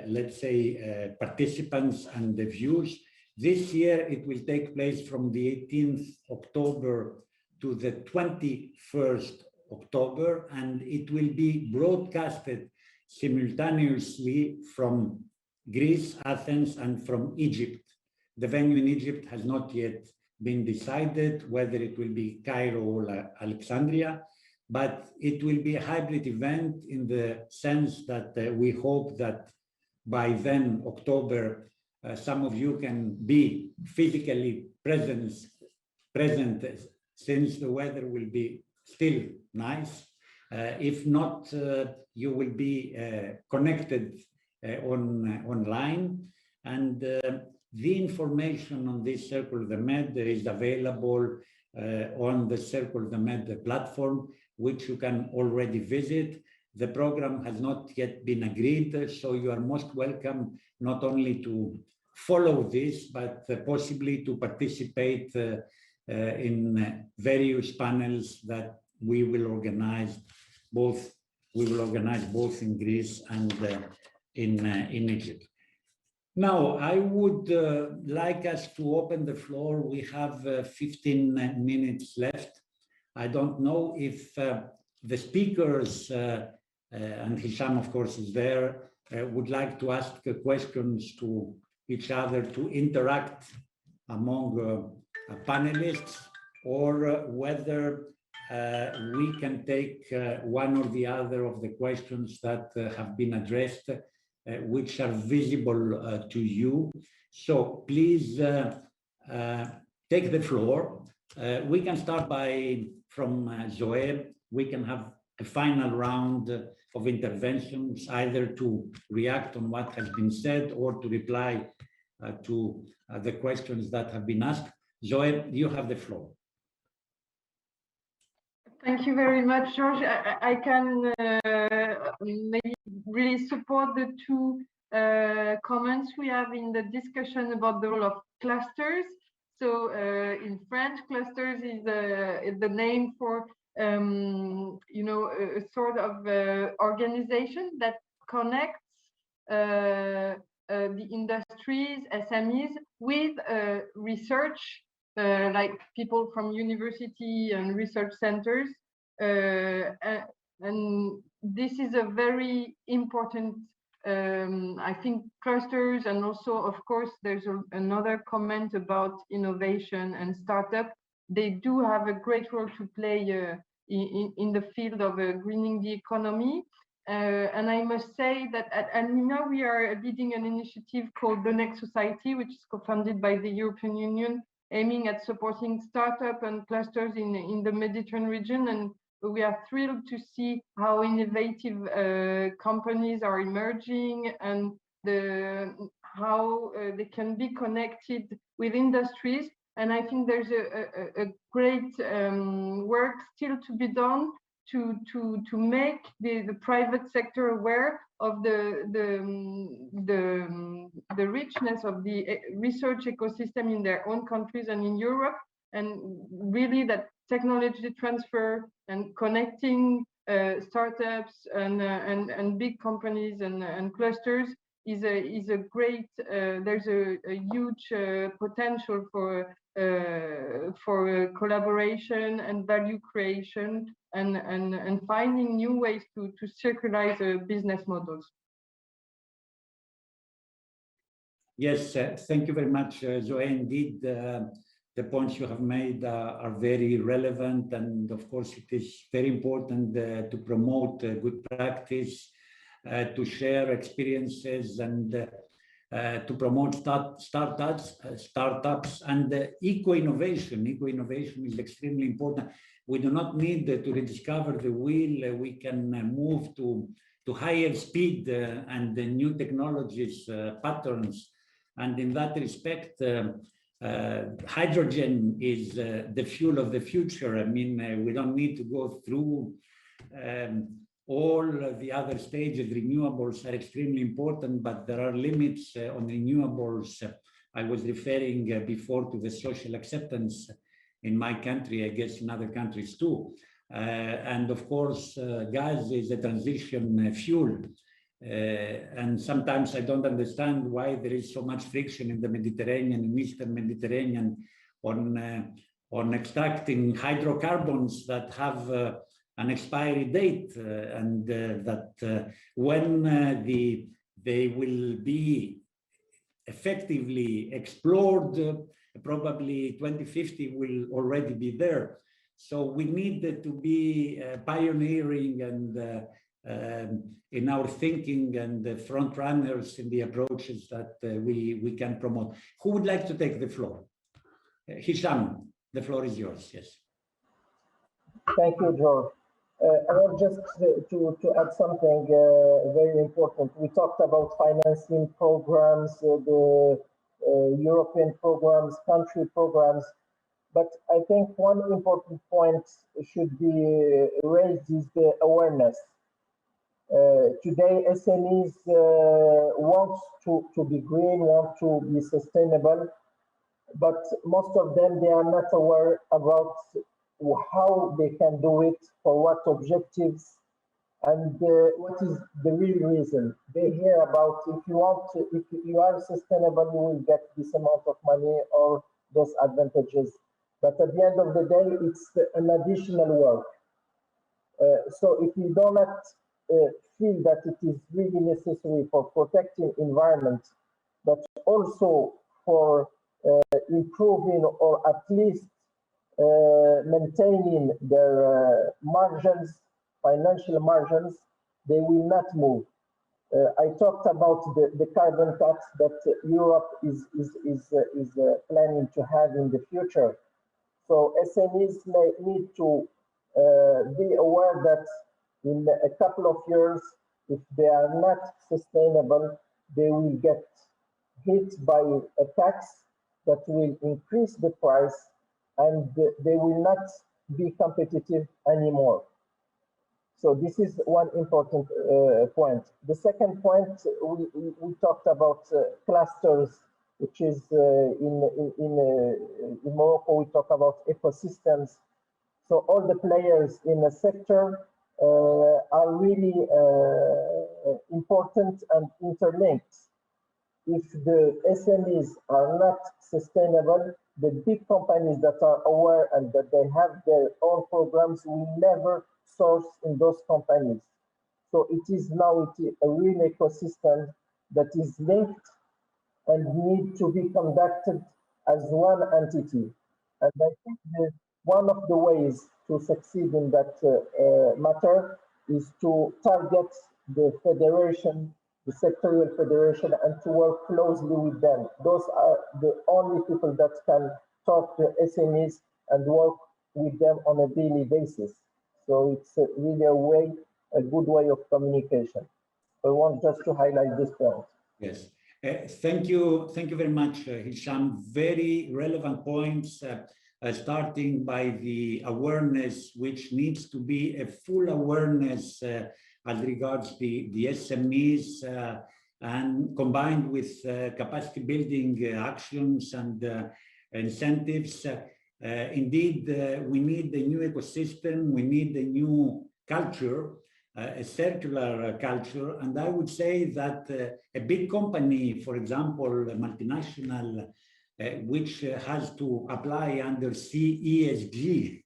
let's say, participants and the views. This year, it will take place from the 18th October to the 21st October, and it will be broadcasted simultaneously from Greece, Athens, and from Egypt. The venue in Egypt has not yet been decided, whether it will be Cairo or Alexandria, but it will be a hybrid event in the sense that we hope that by then, October, some of you can be physically present, since the weather will be still nice. If not, you will be connected online, and the information on this Circle of the Med is available on the Circle of the Med platform, which you can already visit. The program has not yet been agreed, so you are most welcome not only to follow this, but possibly to participate in various panels that we will organize both. We will organize both in Greece and in Egypt. Now, I would like us to open the floor. We have 15 minutes left. I don't know if the speakers, and Hisham, of course, is there, would like to ask questions to each other, to interact among panelists, or whether we can take one or the other of the questions that have been addressed, which are visible to you. So please take the floor. We can start from José. We can have a final round of interventions, either to react on what has been said or to reply to the questions that have been asked. José, you have the floor. Thank you very much, George. I can maybe really support the two comments we have in the discussion about the role of clusters. So in French, clusters is the name for you know, a sort of organization that connects the industries, SMEs, with research, like people from university and research centers. And this is a very important I think clusters, and also, of course, there's another comment about innovation and startup. They do have a great role to play in the field of greening the economy. And I must say that at ANIMA, we are leading an initiative called The Next Society, which is co-funded by the European Union, aiming at supporting startup and clusters in the Mediterranean region. And we are thrilled to see how innovative companies are emerging, and how they can be connected with industries. And I think there's a great work still to be done to make the private sector aware of the richness of the research ecosystem in their own countries and in Europe, and really that technology transfer and connecting startups and big companies and clusters is a great. There's a huge potential for collaboration and value creation, and finding new ways to circularize business models. Yes, thank you very much, Zoe. Indeed, the points you have made are very relevant, and of course it is very important to promote good practice, to share experiences, and to promote startups and eco-innovation. Eco-innovation is extremely important. We do not need to rediscover the wheel. We can move to higher speed and the new technologies, patterns. And in that respect, hydrogen is the fuel of the future. I mean, we don't need to go through all the other stages. Renewables are extremely important, but there are limits on renewables. I was referring before to the social acceptance in my country, I guess in other countries too. And of course, gas is a transition fuel. And sometimes I don't understand why there is so much friction in the Mediterranean and Eastern Mediterranean on extracting hydrocarbons that have an expiry date, and that when they will be effectively explored, probably 2050 will already be there. So we need to be pioneering and in our thinking, and the front runners in the approaches that we can promote. Who would like to take the floor? Hisham, the floor is yours. Yes. Thank you, George. I want just to add something very important. We talked about financing programs, the European programs, country programs, but I think one important point should be raised is the awareness. Today, SMEs want to be green, want to be sustainable, but most of them, they are not aware about how they can do it, for what objectives, and what is the real reason. They hear about if you are sustainable, you will get this amount of money or those advantages. But at the end of the day, it's an additional work. So if you do not feel that it is really necessary for protecting environment, but also for improving or at least maintaining their margins, financial margins, they will not move. I talked about the carbon tax that Europe is planning to have in the future. So SMEs may need to be aware that in a couple of years, if they are not sustainable, they will get hit by a tax that will increase the price, and they will not be competitive anymore. So this is one important point. The second point, we talked about clusters, which is in Morocco, we talk about ecosystems. So all the players in the sector are really important and interlinked. If the SMEs are not sustainable, the big companies that are aware and that they have their own programs will never source in those companies. So it is now a real ecosystem that is linked and need to be conducted as one entity. And I think one of the ways to succeed in that matter is to target the federation, the sectorial federation, and to work closely with them. Those are the only people that can talk to SMEs and work with them on a daily basis. So it's really a good way of communication. I want just to highlight this point. Yes. Thank you very much, Hisham. Very relevant points, starting by the awareness, which needs to be a full awareness as regards the SMEs, and combined with capacity building actions and incentives. Indeed, we need a new ecosystem, we need a new culture, a circular culture. And I would say that a big company, for example, a multinational, which has to apply under CESG,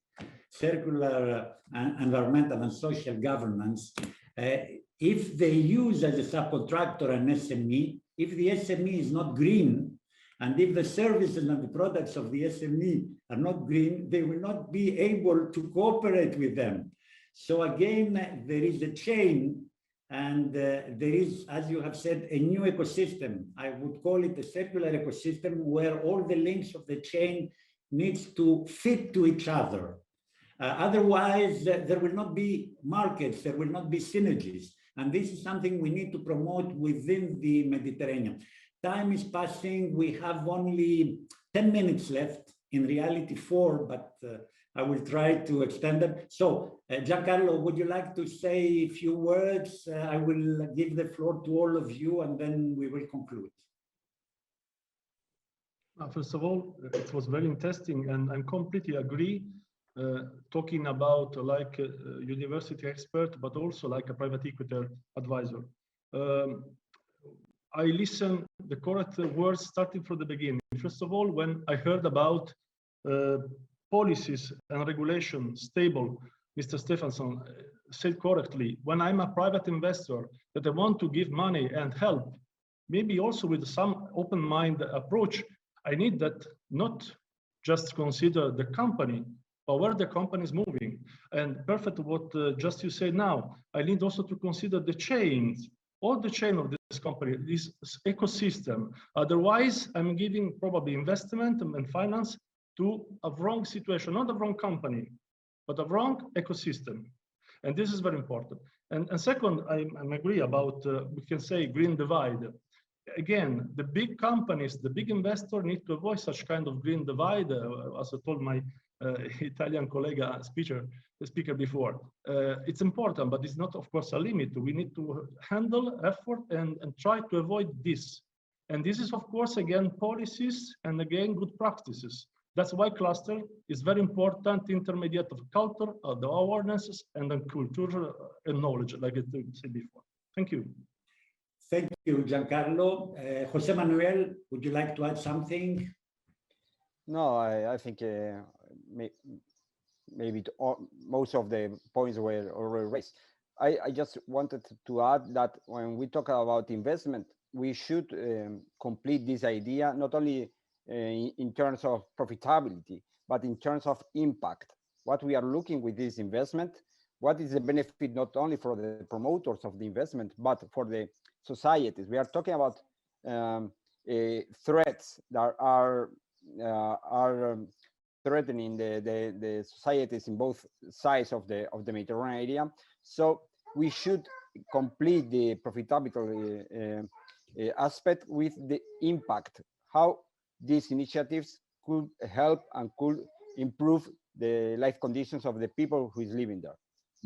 circular, environmental and social governance, if they use as a subcontractor an SME, if the SME is not green, and if the services and the products of the SME are not green, they will not be able to cooperate with them. So again, there is a chain, and there is, as you have said, a new ecosystem. I would call it a circular ecosystem where all the links of the chain needs to fit to each other. Otherwise, there will not be markets, there will not be synergies. And this is something we need to promote within the Mediterranean. Time is passing. We have only 10 minutes left, in reality 4, but I will try to extend them. So, Giancarlo, would you like to say a few words? I will give the floor to all of you, and then we will conclude. First of all, it was very interesting, and I completely agree. Talking about like a university expert, but also like a private equity advisor. I listened the correct words starting from the beginning. First of all, when I heard about policies and regulation stable, Mr. Stefansson said correctly, when I'm a private investor that I want to give money and help, maybe also with some open mind approach, I need that not just consider the company, but where the company is moving. And perfect what just you said now, I need also to consider the chains, all the chain of this company, this ecosystem. Otherwise, I'm giving probably investment and finance to a wrong situation, not a wrong company, but a wrong ecosystem. And this is very important. And second, I agree about, we can say, green divide. Again, the big companies, the big investor need to avoid such kind of green divide, as I told my Italian colleague speaker before. It's important, but it's not, of course, a limit. We need to handle effort and try to avoid this. And this is, of course, again, policies and again, good practices. That's why cluster is very important intermediate of culture, the awarenesses, and then culture and knowledge, like I said before. Thank you. Thank you, Giancarlo. José Manuel, would you like to add something? No, I think maybe most of the points were already raised. I just wanted to add that when we talk about investment, we should complete this idea not only in terms of profitability, but in terms of impact. What we are looking with this investment, what is the benefit not only for the promoters of the investment, but for the societies. We are talking about threats that are threatening the societies in both sides of the Mediterranean area. So we should complete the profitability aspect with the impact, how these initiatives could help and could improve the life conditions of the people who is living there.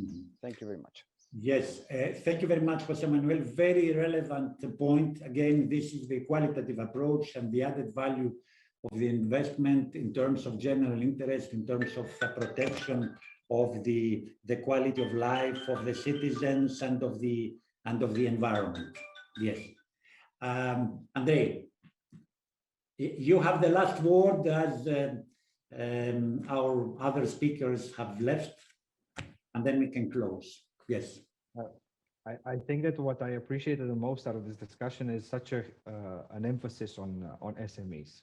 Mm-hmm. Thank you very much. Yes, thank you very much, José Manuel. Very relevant point. Again, this is the qualitative approach and the added value of the investment in terms of general interest, in terms of protection of the quality of life of the citizens and of the environment. Yes. Andrei, you have the last word as our other speakers have left, and then we can close. Yes. I think that what I appreciated the most out of this discussion is such an emphasis on SMEs,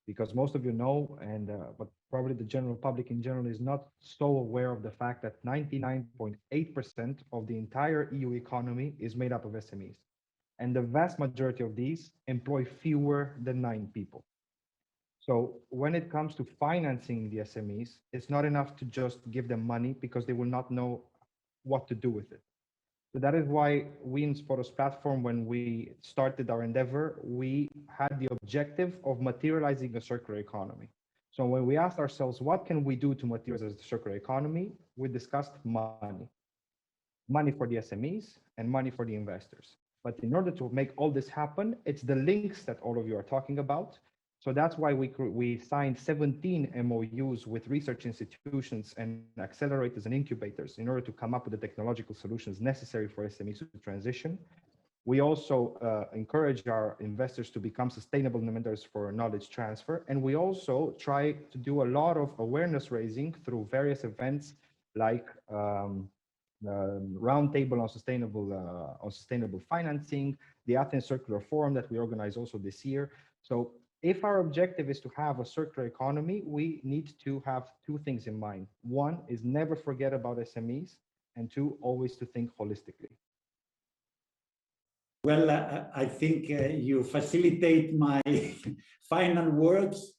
because most of you know, and but probably the general public in general is not so aware of the fact that 99.8% of the entire EU economy is made up of SMEs, and the vast majority of these employ fewer than 9 people. So when it comes to financing the SMEs, it's not enough to just give them money because they will not know what to do with it. So that is why we in Sporos platform, when we started our endeavor, we had the objective of materializing a circular economy. So when we asked ourselves, what can we do to materialize the circular economy? We discussed money. Money for the SMEs and money for the investors. But in order to make all this happen, it's the links that all of you are talking about. So that's why we signed 17 MOUs with research institutions and accelerators and incubators in order to come up with the technological solutions necessary for SMEs to transition. We also encourage our investors to become sustainable mentors for knowledge transfer. And we also try to do a lot of awareness raising through various events like roundtable on sustainable financing, the Athens Circular Forum that we organize also this year. So if our objective is to have a circular economy, we need to have 2 things in mind. 1 is never forget about SMEs, and 2, always to think holistically. Well, I think you facilitate my final words.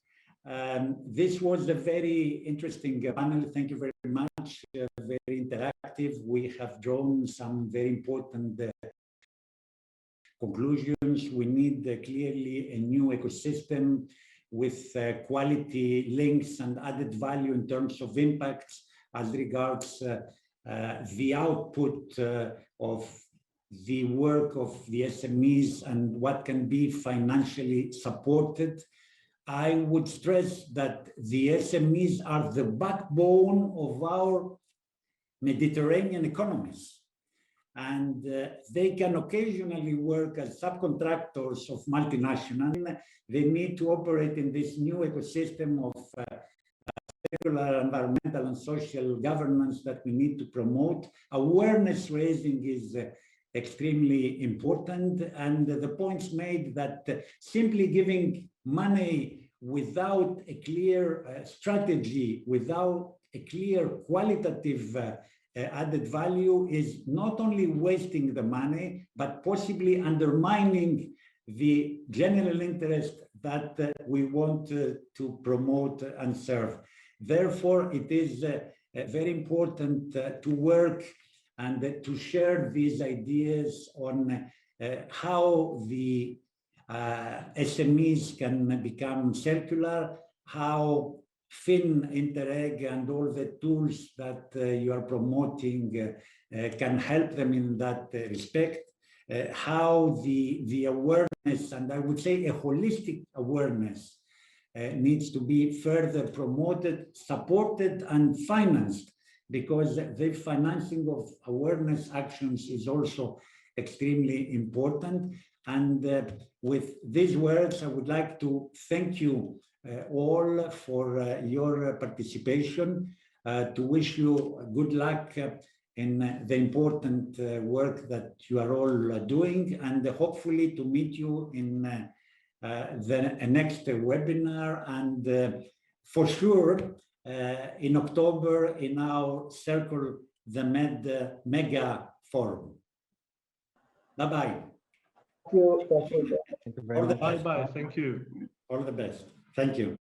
This was a very interesting panel. Thank you very much. Very interactive. We have drawn some very important conclusions. We need clearly a new ecosystem with quality links and added value in terms of impacts as regards the output of the work of the SMEs and what can be financially supported. I would stress that the SMEs are the backbone of our Mediterranean economies. And they can occasionally work as subcontractors of multinationals. They need to operate in this new ecosystem of circular environmental and social governance that we need to promote. Awareness raising is extremely important. And the points made that simply giving money without a clear strategy, without a clear qualitative added value is not only wasting the money, but possibly undermining the general interest that we want to promote and serve. Therefore, it is very important to work and to share these ideas on how the SMEs can become circular, how Interreg and all the tools that you are promoting can help them in that respect, how the awareness, and I would say a holistic awareness, needs to be further promoted, supported, and financed, because the financing of awareness actions is also extremely important. And with these words, I would like to thank you all for your participation, to wish you good luck in the important work that you are all doing, and hopefully to meet you in the next webinar, and for sure in October in our Circle the Med mega forum. Bye-bye. Thank you. Thank you very much. Bye-bye. Thank you. All the best. Thank you.